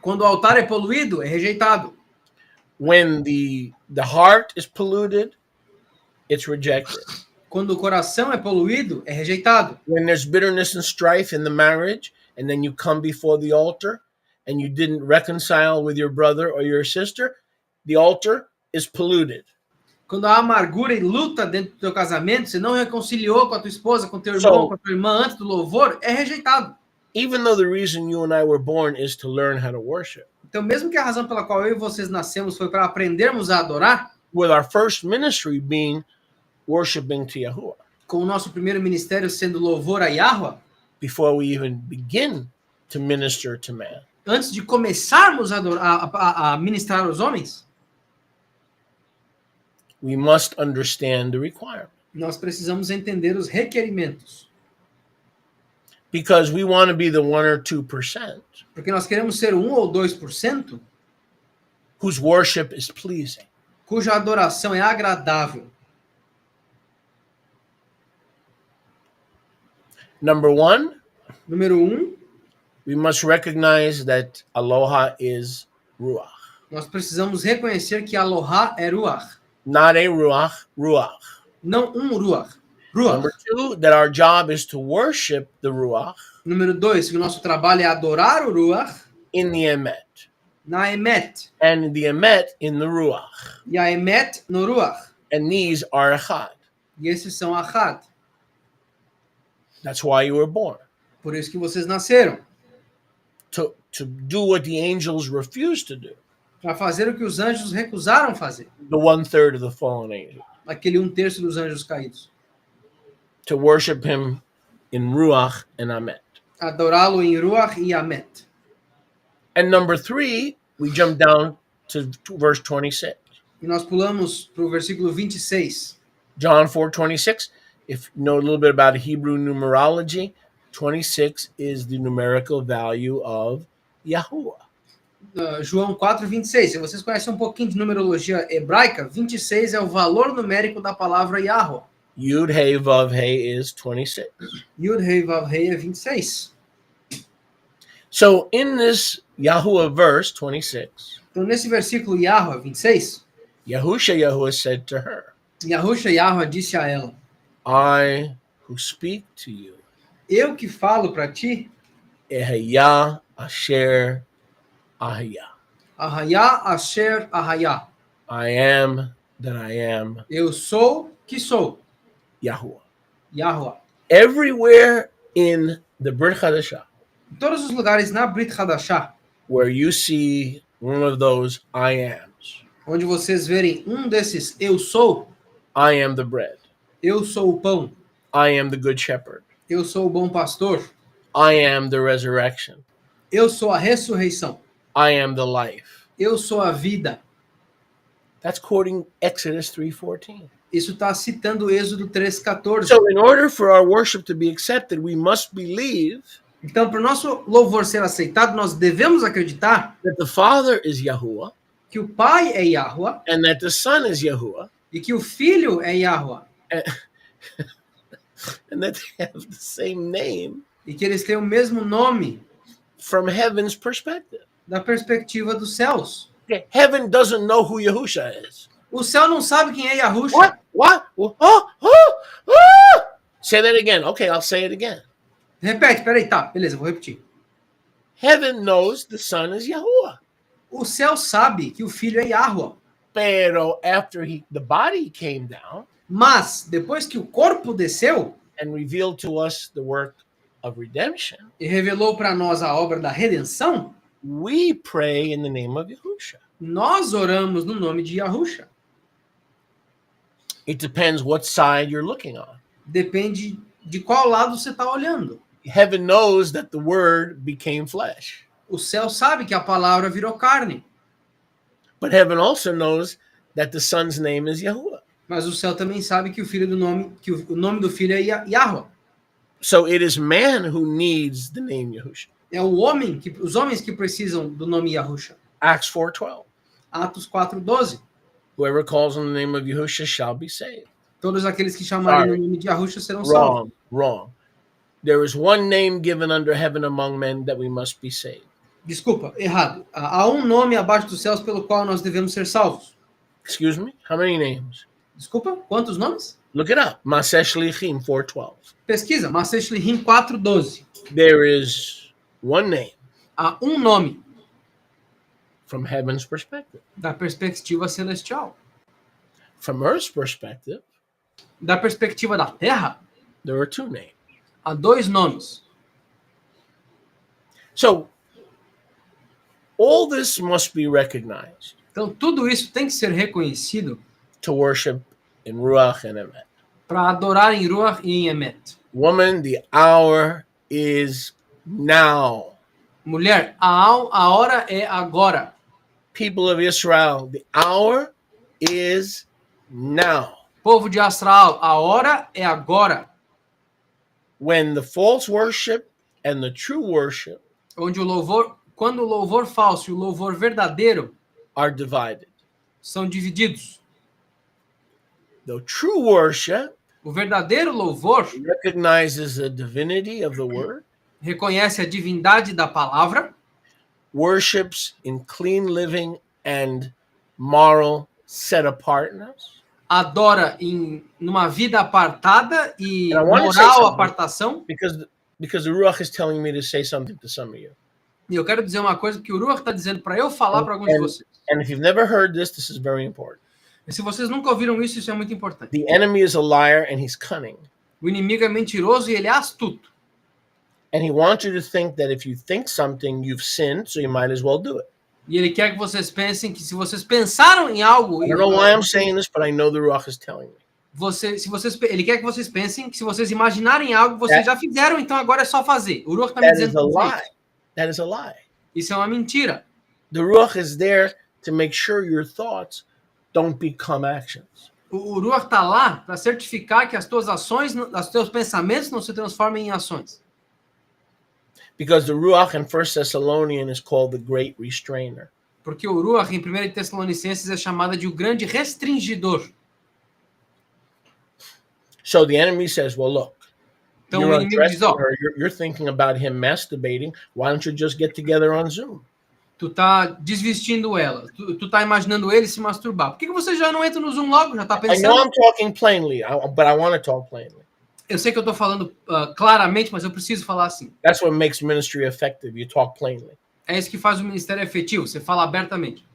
Quando o altar é poluído, é rejeitado. When the heart is polluted, it's rejected. Quando o coração é poluído, é rejeitado. When there's bitterness and strife in the marriage, and then you come before the altar, and you didn't reconcile with your brother or your sister, the altar is polluted. Quando há amargura e luta dentro do teu casamento, você não reconciliou com a tua esposa, com teu irmão, com a tua irmã antes do louvor, é rejeitado. Even though the reason you and I were born is to learn how to worship. Então, mesmo que a razão pela qual eu e vocês nascemos foi para aprendermos a adorar, with our first ministry being worshiping to Yahuwah, com o nosso primeiro ministério sendo louvor a Yahweh, before we even begin to minister to man. Antes de começarmos a ministrar aos homens, we must understand the requirement. Nós precisamos entender os requerimentos. Because we want to be the 1 or 2%. Porque nós queremos ser 1 ou 2% whose worship is pleasing. Cuja adoração é agradável. Number 1, número 1, we must recognize that aloha is ruach. Nós precisamos reconhecer que aloha é ruach. Not a ruach, ruach. Não ruach. Ruach. Number 2, that our job is to worship the ruach. Número 2, que o nosso trabalho é adorar o ruach in the emet. Na emet. And the emet in the ruach. E a emet no ruach. And these are echad. E esses são achad. That's why you were born. Por isso que vocês nasceram. To do what the angels refused to do. Para fazer o que os anjos recusaram fazer. The 1/3 of the fallen angels. Aquele 1/3 dos anjos caídos. To worship him in ruach and emet. Adorá-lo em ruach e emet. And number 3, we jump down to verse 26. E nós pulamos para o versículo 26. John 4:26. If you know a little bit about Hebrew numerology, 26 is the numerical value of Yahuwah. João 4:26. Se vocês conhecem um pouquinho de numerologia hebraica, 26 é o valor numérico da palavra Yahweh. Yud Hey Vav Hey is 26. Yud Hey Vav Hey é 26. So in this Yahuwah verse 26, então nesse versículo Yahweh 26, Yahuwah said to her, Yahweh disse a ela: I who speak to you, eu que falo para ti, Ehayah Asher Ahayah. Ahayah Asher Ahayah. I am that I am. Eu sou que sou. Yahuwah. Yahweh. Everywhere in the Brit Hadashah, Em todos os lugares na Brit Hadashah, where you see one of those I ams, onde vocês verem um desses eu sou, I am the bread. eu sou o pão, I am the good shepherd. eu sou o bom pastor, I am the resurrection. eu sou a ressurreição, I am the life. eu sou a vida. That's quoting Exodus 3:14. Isso está citando Êxodo 3:14. So in order for our worship to be accepted, we must believe Então, para o nosso louvor ser aceitado, nós devemos acreditar that the Father is Yahuwah que o Pai é Yahweh and that the Son is Yahuwah e que o Filho é Yahweh and that they have the same name e que eles têm o mesmo nome from heaven's perspective. da perspectiva dos céus. Okay. Heaven doesn't know who Yahusha is. O céu não sabe quem é Yahusha. What? Oh! Say that again. Okay, I'll say it again. Repete, peraí, tá, beleza, vou repetir. Heaven knows the Son is Yahuwah. O céu sabe que o filho é Yahweh. Pero after the body came down Mas, depois que o corpo desceu and revealed to us the work of redemption, e revelou para nós a obra da redenção, we pray in the name of Yahusha. nós oramos no nome de Yahusha. It depends what side you're looking on. Depende de qual lado você está olhando. Heaven knows that the word became flesh. O céu sabe que a palavra virou carne. But heaven also knows that the Son's name is Yahuwah. Mas o céu também sabe que o nome do filho é Yahweh. So it is man who needs the name Yahusha. É os homens que precisam do nome Yahusha. Acts 4:12. Atos 4:12. Whoever calls on the name of Yahusha shall be saved. Todos aqueles que chamarem no nome de Yahusha serão salvos. Wrong. There is one name given under heaven among men that we must be saved. Desculpa, errado. Há um nome abaixo dos céus pelo qual nós devemos ser salvos. Excuse me? How many names? Desculpa, quantos nomes? Look it up. Maseh Shlichim 4:12. Pesquisa, Maseh Shlichim 4:12. There is one name Há um nome from heaven's perspective. da perspectiva celestial. From earth's perspective, Da perspectiva da terra, there are two names. há dois nomes. So all this must be recognized Então, tudo isso tem que ser reconhecido to worship in Ruach and Emet. para adorar em Ruach e em Emet. Woman, the hour is now. Mulher, a hora é agora. People of Israel, the hour is now. Povo de Astral, a hora é agora. When the false worship and the true worship Quando o louvor falso e o louvor verdadeiro are divided. são divididos. The true worship O verdadeiro louvor recognizes the divinity of the word, reconhece a divindade da palavra, worships in clean living and moral set apartness. adora numa vida apartada e And I want to say moral something. apartação. Because the Ruach is telling me to say something to some of you. E eu quero dizer uma coisa que o Ruach está dizendo para eu falar para alguns de vocês. And if you've never heard this is very important. E se vocês nunca ouviram isso, isso é muito importante. The enemy is a liar and he's cunning. O inimigo é mentiroso e ele é astuto. And he wants you to think that if you think something, you've sinned, so you might as well do it. E ele quer que vocês pensem que se vocês pensaram em algo, I don't know why I'm saying this, but I know the Ruach is telling me. ele quer que vocês pensem que se vocês imaginarem algo, vocês já fizeram, então agora é só fazer. O Ruach está me That is dizendo a que lie. That is a lie. isso é uma mentira. The Ruach is there to make sure your thoughts don't become actions. O Ruach está lá para certificar que as tuas ações, os teus pensamentos não se transformem em ações. Because the Ruach in 1 Thessalonians is called the great restrainer. Porque o Ruach em 1 Tessalonicenses é chamada de o grande restringidor. So the enemy says, well, look, Então you're o inimigo diz, undressing ó, her, you're thinking about him masturbating. Why don't you just get together on Zoom? tu tá desvestindo ela, tu tá imaginando ele se masturbar. Por que você já não entra no Zoom logo? Já tá I know pensando? I'm talking plainly, but I want to talk plainly. Eu sei que eu tô falando claramente, mas eu preciso falar assim. That's what makes ministry effective. You talk plainly. É isso que faz o ministério efetivo, você fala abertamente.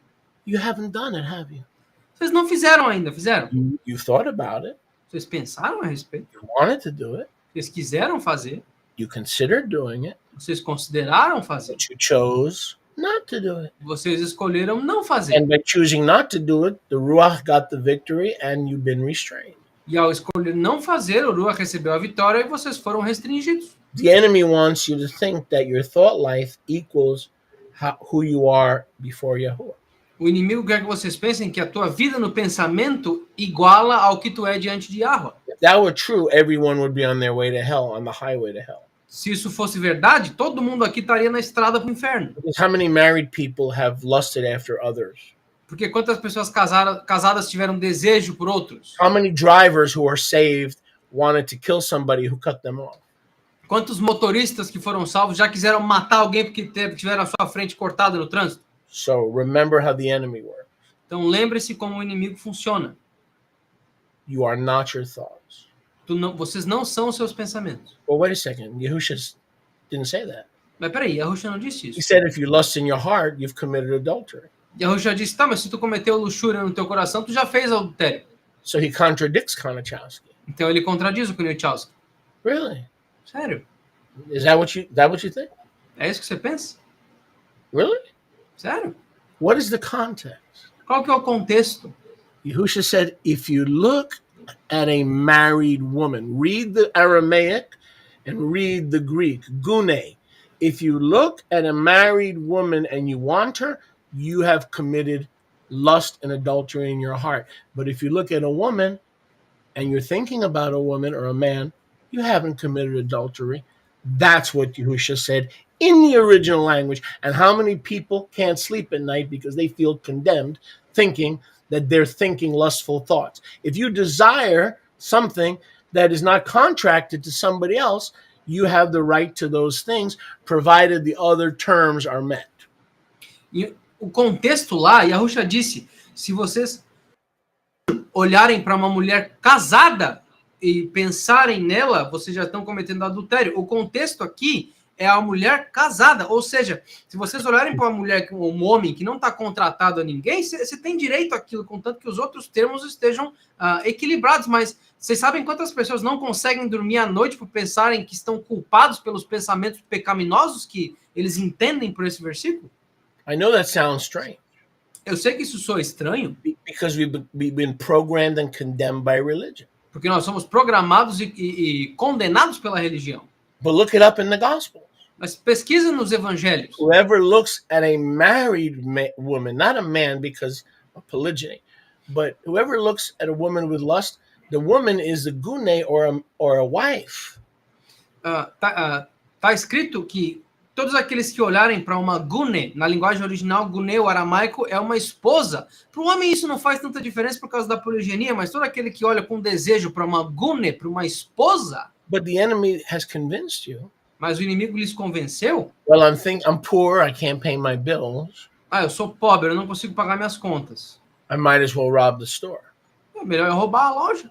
You haven't done it, have you? Vocês não fizeram ainda, fizeram? You thought about it. Vocês pensaram a respeito? You wanted to do it. Vocês quiseram fazer? You considered doing it. Vocês consideraram fazer? But you chose not to do it. Vocês escolheram não fazer. And by choosing not to do it, the Ruach got the victory and you've been restrained. E ao escolher não fazer, o Ruach recebeu a vitória e vocês foram restringidos. The enemy wants you to think that your thought life equals who you are before Yahuwah. O inimigo quer que vocês pensem que a tua vida no pensamento iguala ao que tu é diante de Yahweh. If that were true, everyone would be on their way to hell, on the highway to hell. Se isso fosse verdade, todo mundo aqui estaria na estrada para o inferno. Because how many married people have lusted after others? Porque quantas pessoas casadas tiveram desejo por outros? How many drivers who are saved wanted to kill somebody who cut them off? Quantos motoristas que foram salvos já quiseram matar alguém porque tiveram a sua frente cortada no trânsito? So remember how the enemy works. Então lembre-se como o inimigo funciona. You are not your thoughts. Vocês não são os seus pensamentos. Well, wait a second. Yahushua didn't say that. Mas peraí, Yahushua não disse He isso. said if you lust in your heart, you've committed adultery. Yahushua disse, tá, mas se tu cometeu luxúria no teu coração, tu já fez adultério. So he contradicts Konachowski. Então ele contradiz o Kunichowski. Really? Sério? Is that what you think? É isso que você pensa? Really? Sério? What is the context? Qual que é o contexto? Yahushua said, if you look at a married woman, read the Aramaic and read the Greek, gune. If you look at a married woman and you want her, you have committed lust and adultery in your heart. But if you look at a woman and you're thinking about a woman or a man, you haven't committed adultery. That's what Yahushua said in the original language. And how many people can't sleep at night because they feel condemned, thinking that they're thinking lustful thoughts? If you desire something that is not contracted to somebody else, you have the right to those things, provided the other terms are met. E o contexto lá, Yahushua disse, se vocês olharem para uma mulher casada e pensarem nela, vocês já estão cometendo adultério. O contexto aqui é a mulher casada, ou seja, se vocês olharem para uma mulher, um homem que não está contratado a ninguém, você tem direito àquilo, contanto que os outros termos estejam equilibrados, mas vocês sabem quantas pessoas não conseguem dormir à noite por pensarem que estão culpados pelos pensamentos pecaminosos que eles entendem por esse versículo? I know that sounds strange. Eu sei que isso soa estranho, Because we've been programmed and condemned by religion. porque nós somos programados e condenados pela religião. But look it up in the Gospels. Mas pesquisa nos evangelhos. Whoever looks at a married woman, not a man because of polygyny, but whoever looks at a woman with lust, the woman is a gune or a wife. Tá escrito que todos aqueles que olharem para uma gune, na linguagem original, gune, o aramaico, é uma esposa. Para o homem isso não faz tanta diferença por causa da poligenia, mas todo aquele que olha com desejo para uma gune, para uma esposa... But the enemy has convinced you. Mas o inimigo lhes convenceu? Well, I'm poor, I can't pay my bills. Eu sou pobre, eu não consigo pagar minhas contas. I might as well rob the store. Melhor é roubar a loja.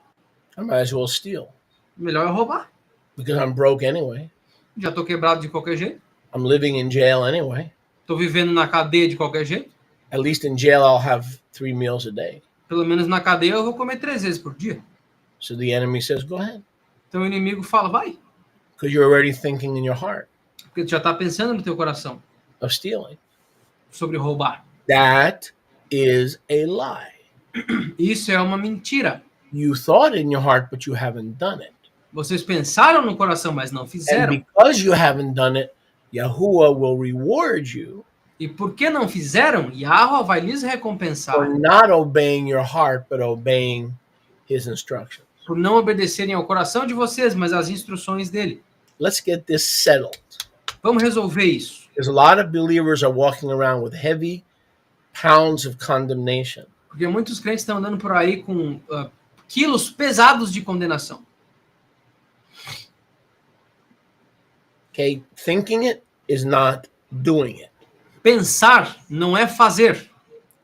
I might as well steal. Melhor é roubar. Because I'm broke anyway. Já estou quebrado de qualquer jeito. I'm living in jail anyway. Estou vivendo na cadeia de qualquer jeito. At least in jail, I'll have 3 meals a day. Pelo menos na cadeia eu vou comer 3 vezes por dia. So the enemy says, go ahead. Então o inimigo fala, vai. Because you're already thinking in your heart Porque tu já está pensando no teu coração of stealing. sobre roubar. That is a lie. Isso é uma mentira. You thought in your heart, but you haven't done it. Vocês pensaram no coração, mas não And fizeram. because you haven't done it, Yahuwah will reward you E porque não fizeram, Yahweh vai lhes for recompensar not obeying your heart, but obeying his instructions. por não obedecerem ao coração de vocês, mas às instruções dele. Let's get this settled. Vamos resolver isso. Because a lot of believers are walking around with heavy pounds of condemnation. Porque muitos crentes estão andando por aí com quilos pesados de condenação. Okay, thinking it is not doing it. Pensar não é fazer.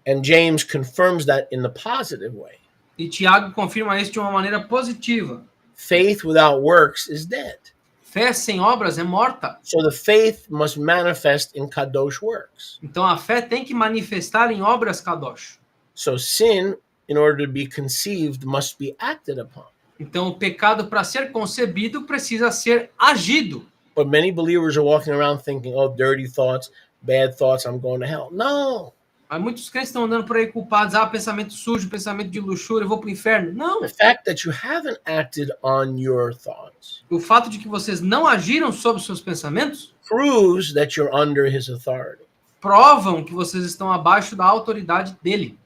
And James confirms that in the positive way. E Tiago confirma isso de uma maneira positiva. Faith without works is dead. Fé sem obras é morta. So the faith must manifest in kadosh works. Então a fé tem que manifestar em obras kadosh. So sin, in order to be conceived, must be acted upon. Então o pecado, para ser concebido, precisa ser agido. But many believers are walking around thinking, oh, dirty thoughts, bad thoughts, I'm going to hell. No. Mas muitos crentes estão andando por aí culpados. Pensamento sujo, pensamento de luxúria, eu vou para o inferno. Não. The fact that you haven't acted on your thoughts O fato de que vocês não agiram sobre os seus pensamentos proves that you're under his authority. provam que vocês estão abaixo da autoridade dele.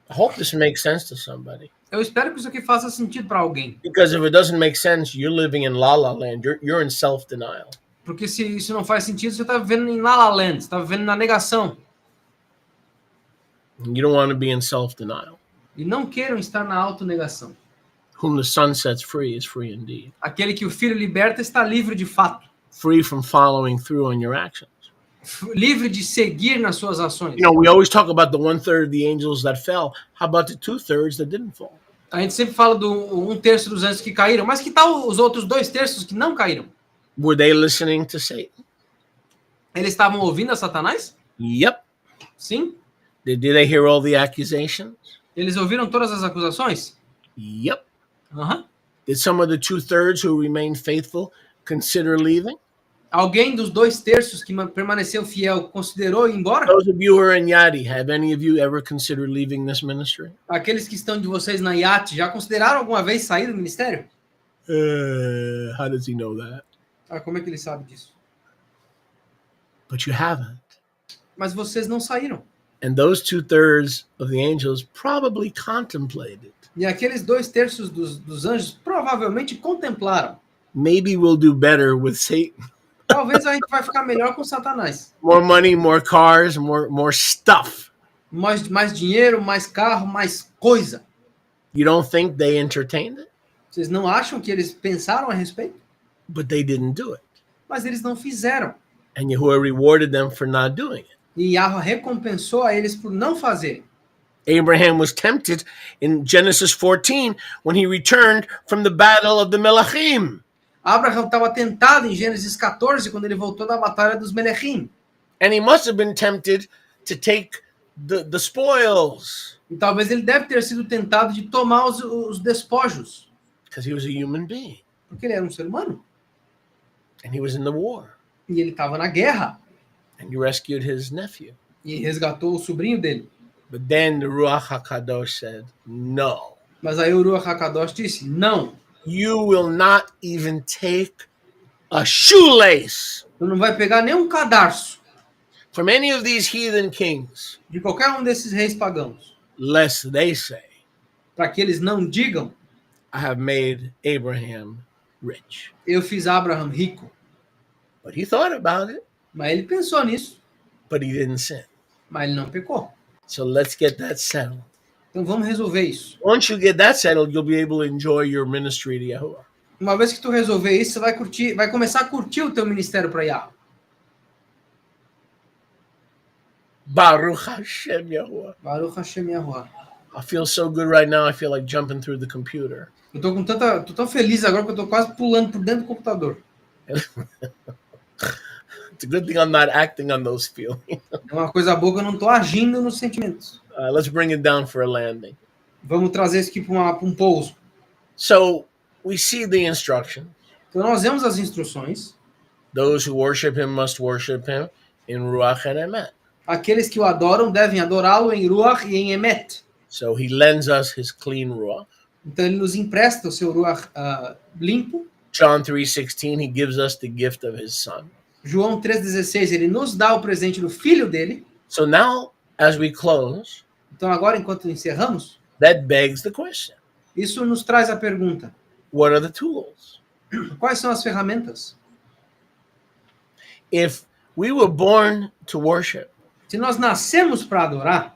I hope this makes sense to somebody. Eu espero que isso aqui faça sentido para alguém. Because if it doesn't make sense, you're living in la la land. You're in self-denial. Porque se isso não faz sentido, você está vivendo em La La Land, você está vivendo na negação. You don't want to be in self-denial. E não queiram estar na autonegação. Whom the Son sets free is free indeed. Aquele que o Filho liberta está livre de fato. Free from following through on your actions. livre de seguir nas suas ações. We always talk about the 1/3 of the angels that fell. How about the 2/3 that didn't fall? A gente sempre fala do 1/3 dos anjos que caíram, mas que tal os outros 2/3 que não caíram? Were they listening to Satan? Eles estavam ouvindo a Satanás? Yep. Sim. Did they hear all the accusations? Eles ouviram todas as acusações? Yep. Aham. Did some of the 2/3 who remained faithful consider leaving? Alguém dos 2/3 que permaneceu fiel considerou ir embora? Those of you who are in Yadi, have any of you ever considered leaving this ministry? Aqueles que estão de vocês na IAT já consideraram alguma vez sair do ministério? How does he know that? Ah, como é que ele sabe disso? But you haven't. Mas vocês não saíram. And those 2/3 of the angels probably contemplated. E aqueles 2/3 dos anjos provavelmente contemplaram. Maybe we'll do better with Satan. Talvez a gente vai ficar melhor com Satanás. More money, more cars, more stuff. Mais dinheiro, mais carro, mais coisa. You don't think they entertained it? Vocês não acham que eles pensaram a respeito? But they didn't do it. Mas eles não fizeram. And Yahuwah rewarded them for not doing it. E Yahweh recompensou a eles por não fazerem. Abraham was tempted in Genesis 14 when he returned from the battle of the Melachim. Abraão estava tentado em Gênesis 14 quando ele voltou da batalha dos Melechim. And he must have been tempted to take the spoils E talvez ele deve ter sido tentado de tomar os despojos, because he was a human being porque ele era um ser humano and he was in the war e ele estava na guerra and he rescued his nephew. e resgatou o sobrinho dele. But then the Ruach HaKadosh said, no, Mas aí o Ruach HaKadosh disse: não, you will not even take a shoelace tu não vai pegar nem um cadarço from any of these heathen kings, de qualquer um desses reis pagãos, lest they say, para que eles não digam: I have made Abraham rich. eu fiz Abraão rico. But he thought about it, Mas ele pensou nisso, but he didn't sin. mas ele não pecou. So let's get that settled. Então vamos resolver isso. Once you get that settled, you'll be able to enjoy your ministry to Yahuwah. Uma vez que tu resolver isso, você vai curtir, vai começar a curtir o teu ministério para Yahweh. Baruch Hashem Yahuwah. Baruch Hashem Yahuwah. I feel so good right now. I feel like jumping through the computer. Eu tô tão feliz agora que eu tô quase pulando por dentro do computador. It's a good thing I'm not acting on those feelings. É uma coisa boa que eu não tô agindo nos sentimentos. Let's bring it down for a landing. Vamos trazer isso aqui para um pouso. So we see the instruction. Então nós vemos as instruções. Those who worship him must worship him in Ruach and Emet. Aqueles que o adoram devem adorá-lo em Ruach e em Emet. So he lends us his clean Ruach. Então ele nos empresta o seu Ruach limpo. John 3:16, he gives us the gift of his son. João 3,16, ele nos dá o presente do filho dele. So now, as we close, Então agora, enquanto encerramos, that begs the question. isso nos traz a pergunta: What are the tools? quais são as ferramentas? If we were born to worship, Se nós nascemos para adorar,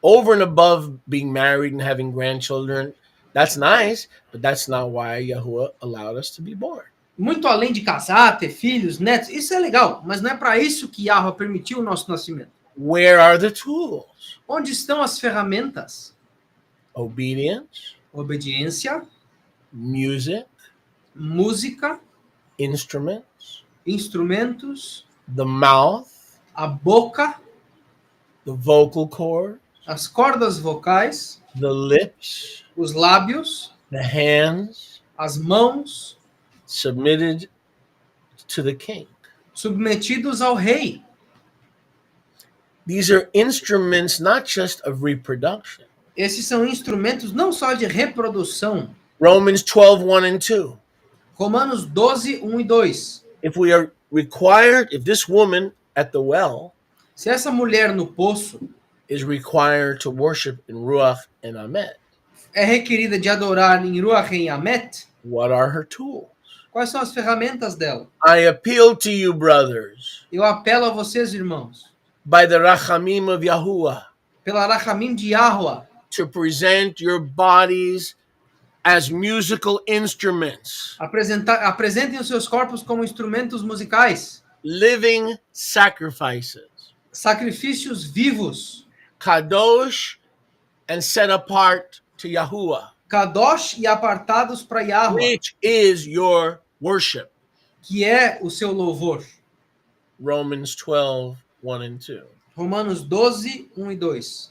over and above being married and having grandchildren, that's nice, but that's not why Yahuwah allowed us to be born. muito além de casar, ter filhos, netos, isso é legal, mas não é para isso que Yahweh permitiu o nosso nascimento. Where are the tools? Onde estão as ferramentas? Obedience, Obediência, music, música, instruments, instrumentos, the mouth, a boca, the vocal cord, as cordas vocais, the lips, os lábios, the hands, as mãos, submitted to the king. submetidos ao rei. These are instruments not just of reproduction. Esses são instrumentos não só de reprodução. Romans 12:1 and 2. Romanos 12, 1 e 2. If we are required, if this woman at the well Se essa mulher no poço is required to worship in Ruach and Amet, é requerida de adorar em Ruach e em Amet, what are her tools? quais são as ferramentas dela? I appeal to you, brothers, Eu apelo a vocês, irmãos, by the Rachamim of Yahuwah, pela Rachamim de Yahweh, to present your bodies as musical instruments, apresentem os seus corpos como instrumentos musicais, living sacrifices, sacrifícios vivos, kadosh and set apart to Yahuwah, kadosh e apartados para Yahweh, which is your worship. que é o seu louvor. Romans 12, 1 and 2. Romanos 12, 1 e 2.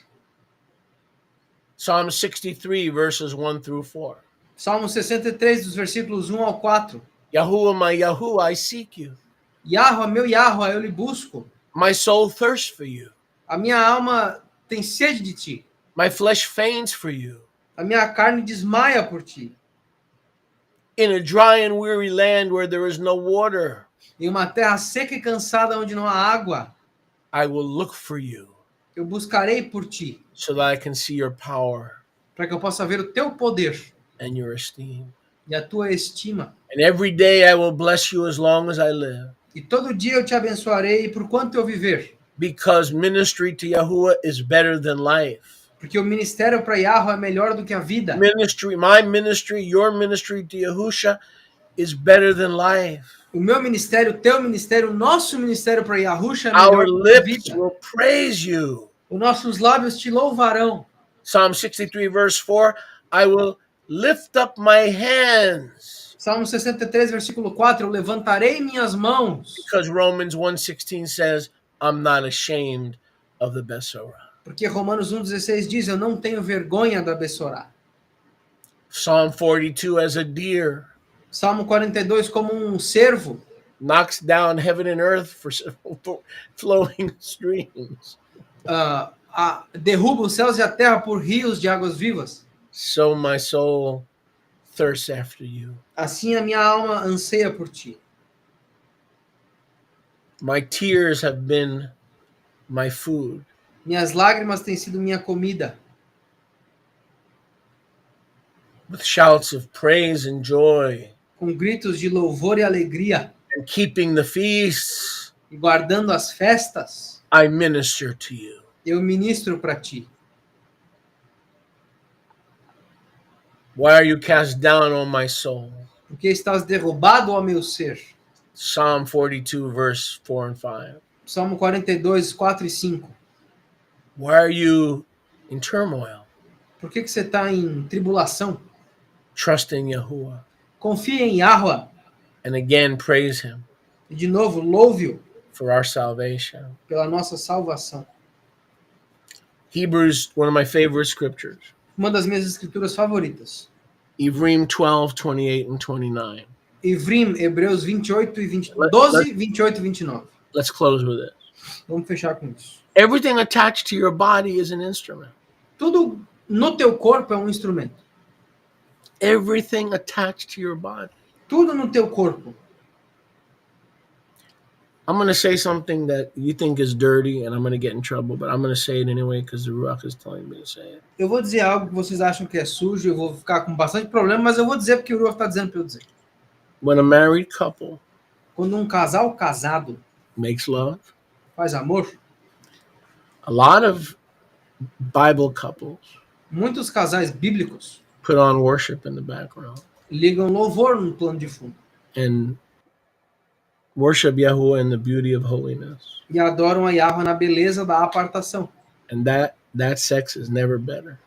Psalm 63, verses 1 through 4. Salmo 63, dos versículos 1 ao 4. Yahuwah, my Yahuwah, I seek you. Yahweh, meu Yahweh, eu lhe busco. My soul thirsts for you. A minha alma tem sede de ti. My flesh faints for you. A minha carne desmaia por ti. In a dry and weary land where there is no water, Em uma terra seca e cansada onde não há água, I will look for you eu buscarei por ti, so that I can see your power para que eu possa ver o teu poder and your esteem. e a tua estima. And every day I will bless you as long as I live, E todo dia eu te abençoarei por quanto eu viver. because ministry to Yahuwah is better than life. Porque o ministério para Yahweh é melhor do que a vida. Ministry, my ministry, your ministry to Yahusha is better than life. O meu ministério, o teu ministério, o nosso ministério para Yahusha é melhor Our do que a lips vida. will praise you. Os nossos lábios te louvarão. Psalm 63, verse 4, I will lift up my hands, Salmo 63, versículo 4, eu levantarei minhas mãos. because Romans 1:16 says, I'm not ashamed of the Besorah. Porque Romanos 1,16 diz, eu não tenho vergonha da Bessorá. Psalm 42, as a deer Salmo 42, como um cervo, knocks down heaven and earth for flowing streams, derruba os céus e a terra por rios de águas vivas. so my soul thirsts after you. Assim a minha alma anseia por ti. My tears have been my food. Minhas lágrimas têm sido minha comida. With shouts of praise and joy, Com gritos de louvor e alegria. and keeping the feasts, E guardando as festas, I minister to you. eu ministro para ti. Why are you cast down, O my soul? Porque estás derrubado ao meu ser. Psalm 42, verse 4 and 5. Salmo 42, 4 e 5. Why are you in turmoil? Por que você está em tribulação? Trust in Yahuwah. Confie em Yahweh. And again, praise him E de novo, louve-o for our salvation. pela nossa salvação. Hebrews, one of my favorite scriptures. Uma das minhas escrituras favoritas. Ivrim 12, 28 and 29. Ivrim, Hebreus 28 e 20, Let- 12, 28 e 29. Let's close with it. Vamos fechar com isso. Everything attached to your body is an instrument. Tudo no teu corpo é um instrumento. Everything attached to your body. Tudo no teu corpo. I'm going to say something that you think is dirty and I'm going to get in trouble, but I'm going to say it anyway because the Ruach is telling me to say it. Eu vou dizer algo que vocês acham que é sujo, eu vou ficar com bastante problema, mas eu vou dizer porque o Ruach está dizendo para eu dizer. When a married couple Quando um casal casado makes love, faz amor, a lot of Bible couples muitos casais bíblicos put on worship in the background ligam louvor no plano de fundo and worship Yahuwah in the beauty of holiness. e adoram a Yahweh na beleza da apartação. And that sex is never better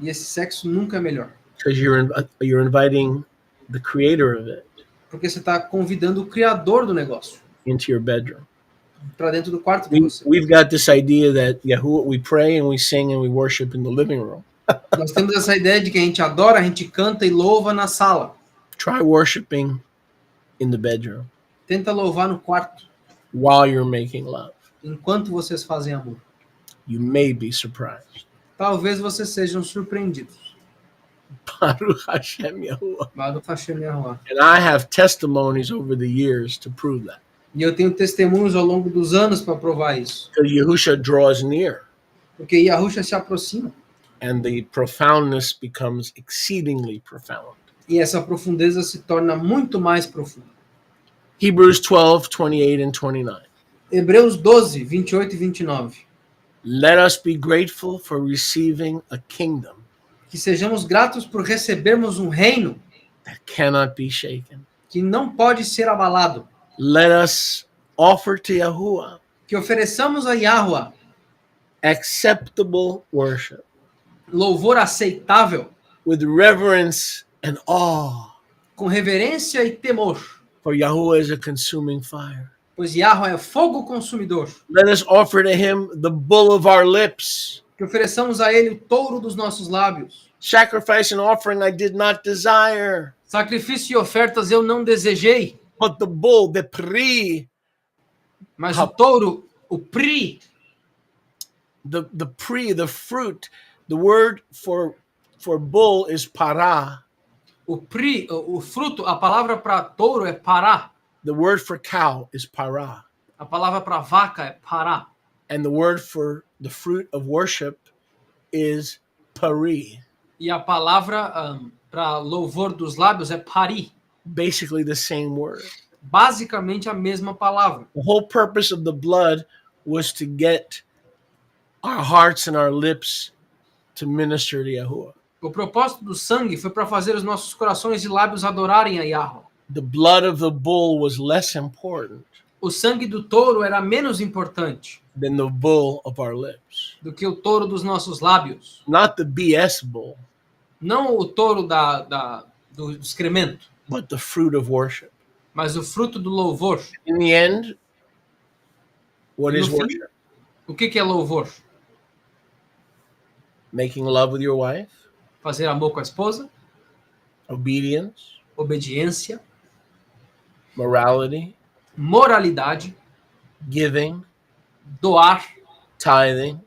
E esse sexo nunca é melhor, because you're inviting the creator of it porque você está convidando o criador do negócio into your bedroom. para dentro do quarto de você. We've got this idea that Yahuwah, we pray and we sing and we worship in the living room. Nós temos essa ideia de que a gente adora, a gente canta e louva na sala. Try worshiping in the bedroom Tenta louvar no quarto, while you're making love. enquanto vocês fazem amor. You may be surprised. Talvez vocês sejam surpreendidos. Baruch Hashem Yahuwah. Baruch Hashem Yahuwah. And I have testimonies over the years to prove that. E eu tenho testemunhos ao longo dos anos para provar isso. Because Yahusha draws near Porque Yahusha se aproxima. and the profoundness becomes exceedingly profound. E essa profundeza se torna muito mais profunda. Hebrews 12, 28 and 29. Hebreus 12, 28 e 29. Let us be grateful for receiving a kingdom Que sejamos gratos por recebermos um reino that cannot be shaken. que não pode ser abalado. Let us offer to Yahuwah que ofereçamos a Yahweh acceptable worship louvor aceitável, with reverence and awe, com reverência e temor, for Yahuwah is a consuming fire. pois Yahweh é fogo consumidor. Let us offer to him the bull of our lips. Que ofereçamos a ele o touro dos nossos lábios. Sacrifice and offering I did not desire, Sacrifício e ofertas eu não desejei, but the bull, the pri, mas o touro, o pri, the fruit. The word for bull is para. o pri, o fruto, a palavra para touro é pará, The word for cow is para. a palavra para vaca é pará, And the word for the fruit of worship is pari. e a palavra para louvor dos lábios é pari. Basically the same word. Basicamente a mesma palavra. The whole purpose of the blood was to get our hearts and our lips to minister to Yahuwah. O propósito do sangue foi para fazer os nossos corações e lábios adorarem a Yahweh. The blood of the bull was less important O sangue do touro era menos importante than the bull of our lips. do que o touro dos nossos lábios. Not the BS bull, Não o touro do excremento, but the fruit of worship. mas o fruto do louvor. In the end, what No is fim, worship? o que é louvor? Making love with your wife, Fazer amor com a esposa, obedience, obediência, morality, moralidade, giving, doar, tithing.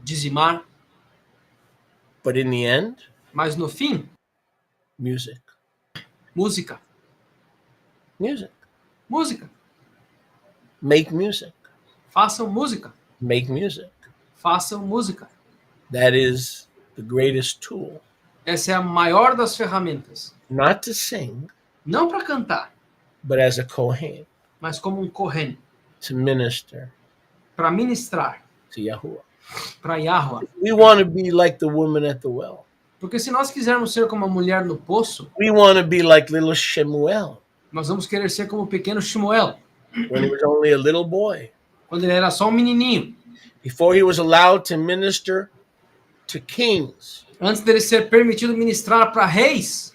dizimar, But in the end, mas no fim, music. música. Music. Música. Make music. Façam música. Make music. Façam música. That is the greatest tool. Essa é a maior das ferramentas. Not to sing, Não para cantar, but as a Kohen, mas como um Kohen, to minister para ministrar to Yahuwah. para Yahweh. We want to be like the woman at the well. Porque se nós quisermos ser como a mulher no poço, We want to be like little Shemuel nós vamos querer ser como o pequeno Shmuel, when he was only a little boy. quando ele era só um menininho. Before he was allowed to minister to kings, Antes dele ser permitido ministrar para reis,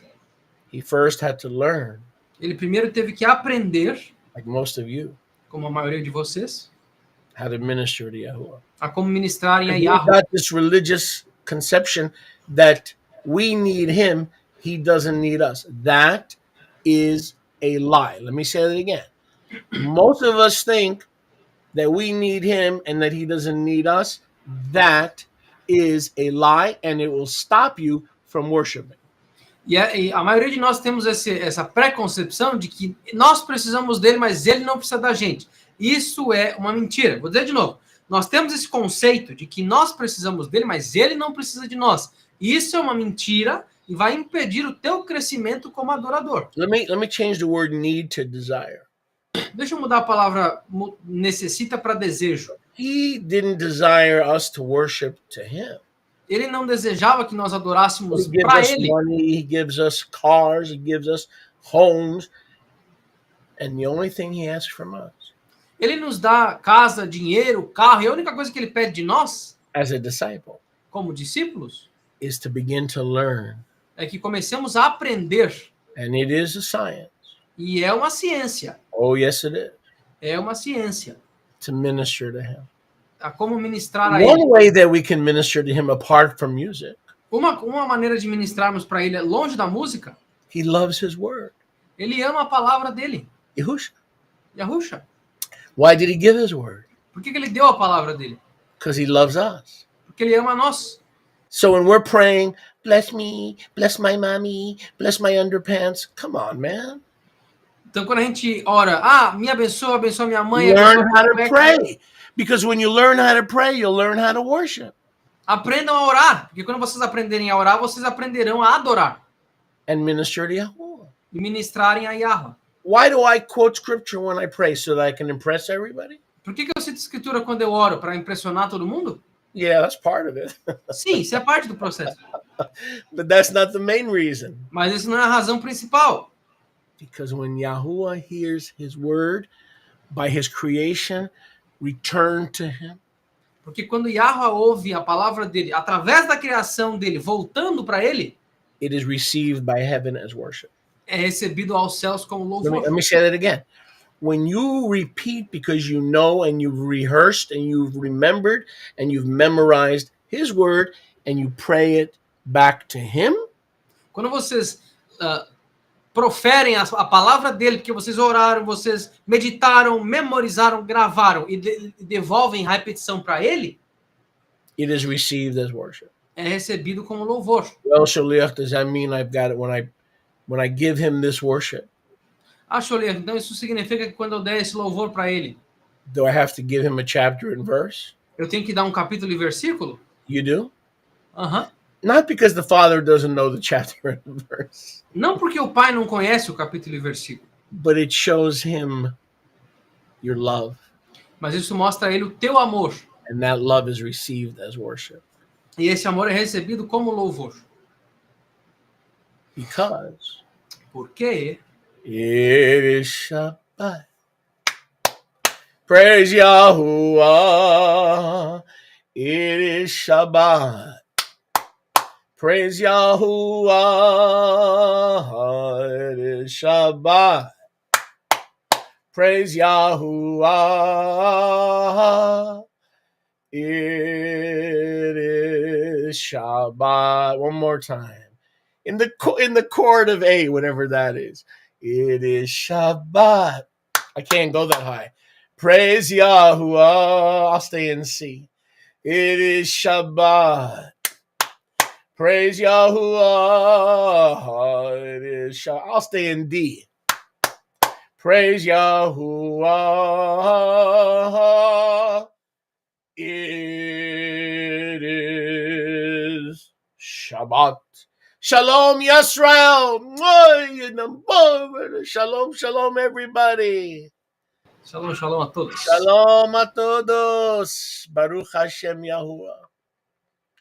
he first had to learn, ele primeiro teve que aprender, like most of you, como a maioria de vocês, how to minister to Yahuwah. a como ministrarem a And we've Yahweh. got this religious conception that we need him, he doesn't need us. That is a lie. Let me say that again. Most of us think that we need him and that he doesn't need us. That is a lie, and it will stop you from worshiping. E a maioria de nós temos essa preconcepção de que nós precisamos dele, mas ele não precisa da gente. Isso é uma mentira. Vou dizer de novo. Nós temos esse conceito de que nós precisamos dele, mas ele não precisa de nós. Isso é uma mentira e vai impedir o teu crescimento como adorador. Let me change the word need to desire. Deixa eu mudar a palavra necessita para desejo. He didn't desire us to worship to him. Ele não desejava que nós adorássemos He gives para us ele. money, he gives us cars, he gives us homes, and the only thing he asks from us Ele nos dá casa, dinheiro, carro, e a única coisa que ele pede de nós, as a disciple como discípulos, is to begin to learn. é que comecemos a aprender. And it is a science. E é uma ciência. Oh, yes, it is. É uma ciência. To minister to him. A como ministrar a One ele. way that we can minister to him apart from music, Uma maneira de ministrarmos para ele, longe da música, he loves his word. ele ama a palavra dele, Yahusha. Yahusha. Why did he give his word? Por que ele deu a palavra dele? Because he loves us. Porque ele ama a nós. So when we're praying, bless me, bless my mommy, bless my underpants, come on, man. Então, quando a gente ora, me abençoa, abençoa minha mãe, Learn abençoa how to minha pray. Because when you learn how to pray, you'll learn how to worship. Aprendam a orar, porque quando vocês aprenderem a orar, vocês aprenderão a adorar And minister to Yahuwah. e ministrarem a Yahweh. Why do I quote scripture when I pray? So that I can impress everybody? Por que eu cito escritura quando eu oro? Para impressionar todo mundo? Yeah, that's part of it. Sim, isso é parte do processo. But that's not the main reason. Mas isso não é a razão principal. Because when Yahuwah hears his word, by his creation return to him, Porque quando Yahweh ouve a palavra dele, através da criação dele, voltando para ele, it is received by heaven as worship. é recebido aos céus como louvor. Let me say that again. When you repeat because you know and you've rehearsed and you've remembered and you've memorized his word and you pray it back to him, Quando vocês proferem a palavra dele, porque vocês oraram, vocês meditaram, memorizaram, gravaram e devolvem a repetição para ele, it is received as worship. é recebido como louvor. Well, Shaliach, does that mean I've got it when I give him this worship? Sholiach, então isso significa que quando eu der esse louvor para ele, Do I have to give him a chapter and verse? eu tenho que dar um capítulo e versículo? You do? Aham. Not because the Father doesn't know the chapter and verse, Não porque o pai não conhece o capítulo e versículo, but it shows him your love, mas isso mostra a ele o teu amor. and that love is received as worship. E esse amor é recebido como louvor. Because Porque it is Shabbat. Praise Yahuwah. It is Shabbat. Praise Yahuwah. It is Shabbat. Praise Yahuwah. It is Shabbat. One more time. In the chord of A, whatever that is. It is Shabbat. I can't go that high. Praise Yahuwah. I'll stay in C. It is Shabbat. Praise Yahuwah. It is Shabbat. I'll stay in D. Praise Yahuwah. It is Shabbat. Shalom Yisrael. Shalom, shalom, everybody. Shalom, shalom a todos. Shalom a todos. Baruch Hashem Yahuwah.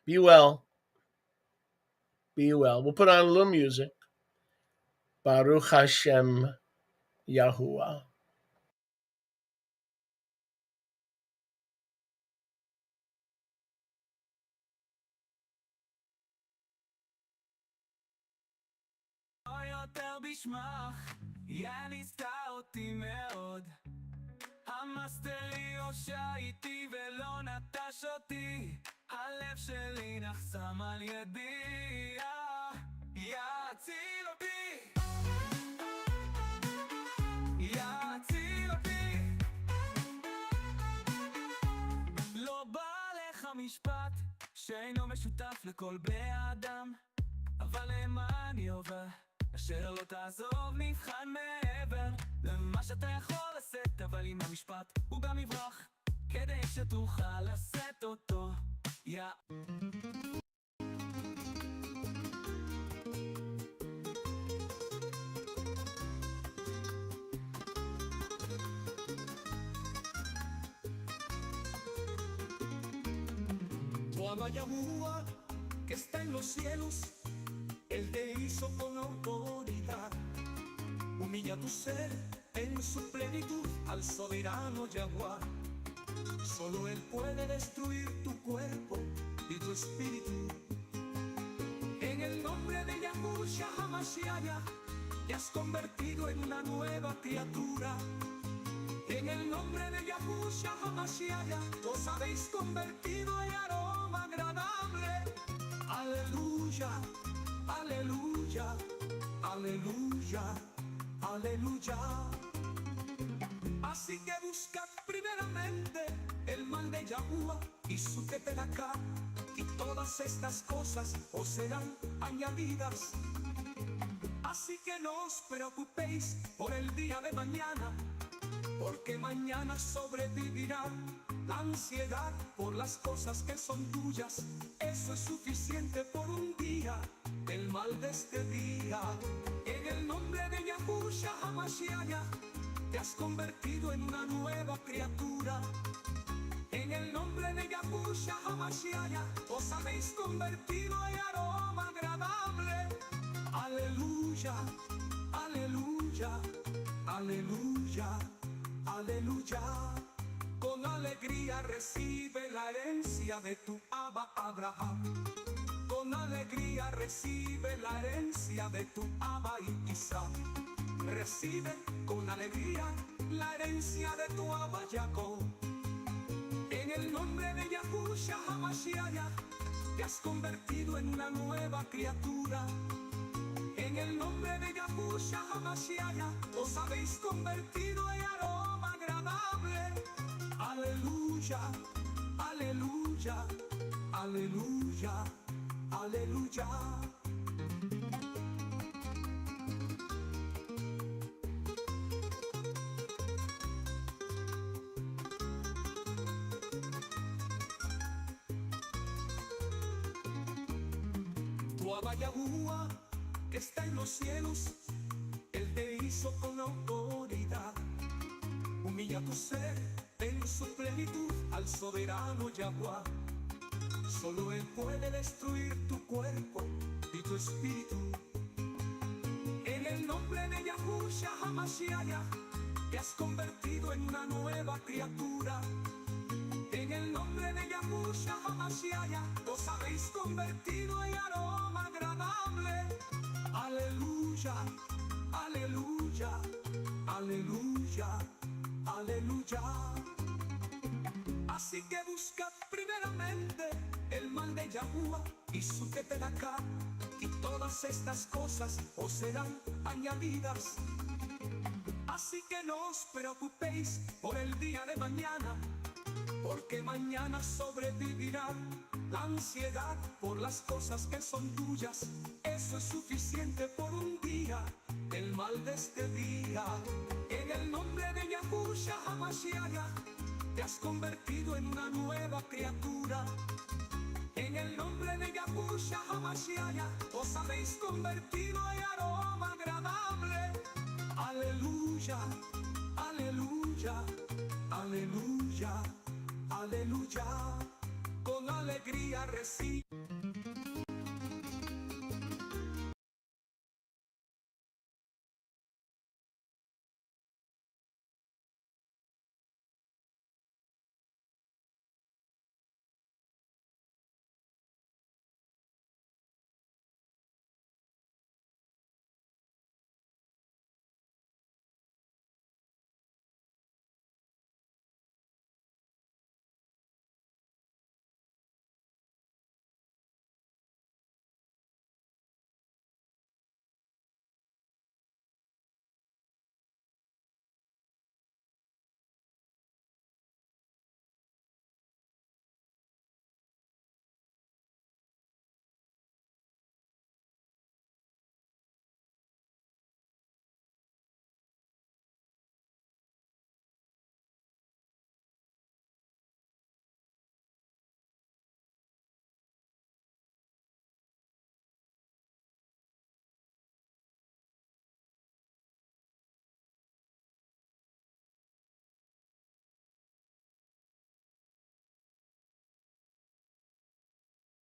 Be well. Be well. We'll put on a little music. Baruch Hashem Yahuwah. יותר בשמך, יא ניסתה אותי מאוד. המאסטר לי הושע איתי ולא נטש אותי. הלב שלי נחסם על ידי, יציל אותי, יציל אותי. לא בא לך משפט שאינו משותף לכל בני האדם, אבל למען יובל אשר לא תעזוב נבחן מעבר למה שאתה יכול לשאת, אבל עם המשפט הוא גם יברח כדי שתוכל לשאת אותו. Tu ama Yahuwah que está en los cielos, Él te hizo con autoridad. Humilla tu ser en su plenitud al soberano Yahuwah. Solo Él puede destruir tu cuerpo y tu espíritu. En el nombre de Yahushua HaMashiach te has convertido en una nueva criatura. En el nombre de Yahushua HaMashiach os habéis convertido en aroma agradable. Aleluya. Aleluya, aleluya, aleluya. Así que buscad primeramente el mal de Yahuwah y su tetelacá, y todas estas cosas os serán añadidas. Así que no os preocupéis por el día de mañana, porque mañana sobrevivirá la ansiedad por las cosas que son tuyas. Eso es suficiente por un día. El mal de este día, en el nombre de Yahushua HaMashiach te has convertido en una nueva criatura. En el nombre de Yahushua HaMashiach os habéis convertido en aroma agradable. Aleluya, aleluya, aleluya, aleluya. Con alegría recibe la herencia de tu Abba Abraham. Con alegría recibe la herencia de tu Abba Isaac. Recibe con alegría la herencia de tu Abba Jacob. En el nombre de Yahushua HaMashiach te has convertido en una nueva criatura. En el nombre de Yahushua HaMashiach os habéis convertido en aroma agradable. Aleluya, aleluya, aleluya, aleluya. Tu Abba Yahuwah, que está en los cielos, Él te hizo con autoridad. Humilla tu ser en su plenitud al soberano Yahuwah. Solo Él puede destruir tu cuerpo y tu espíritu. En el nombre de Yahushua HaMashiach te has convertido en una nueva criatura. En el nombre de Yahushua HaMashiach os habéis convertido en aroma agradable. Aleluya, aleluya, aleluya, aleluya. Así que busca primeramente el mal de Yahuwah y su tetelacá, y todas estas cosas os serán añadidas. Así que no os preocupéis por el día de mañana, porque mañana sobrevivirá la ansiedad por las cosas que son tuyas. Eso es suficiente por un día, el mal de este día. En el nombre de Yahushua HaMashiach te has convertido en una nueva criatura. En el nombre de Yahushua HaMashiach os habéis convertido en aroma agradable. Aleluya, aleluya, aleluya, aleluya. Con alegría recibe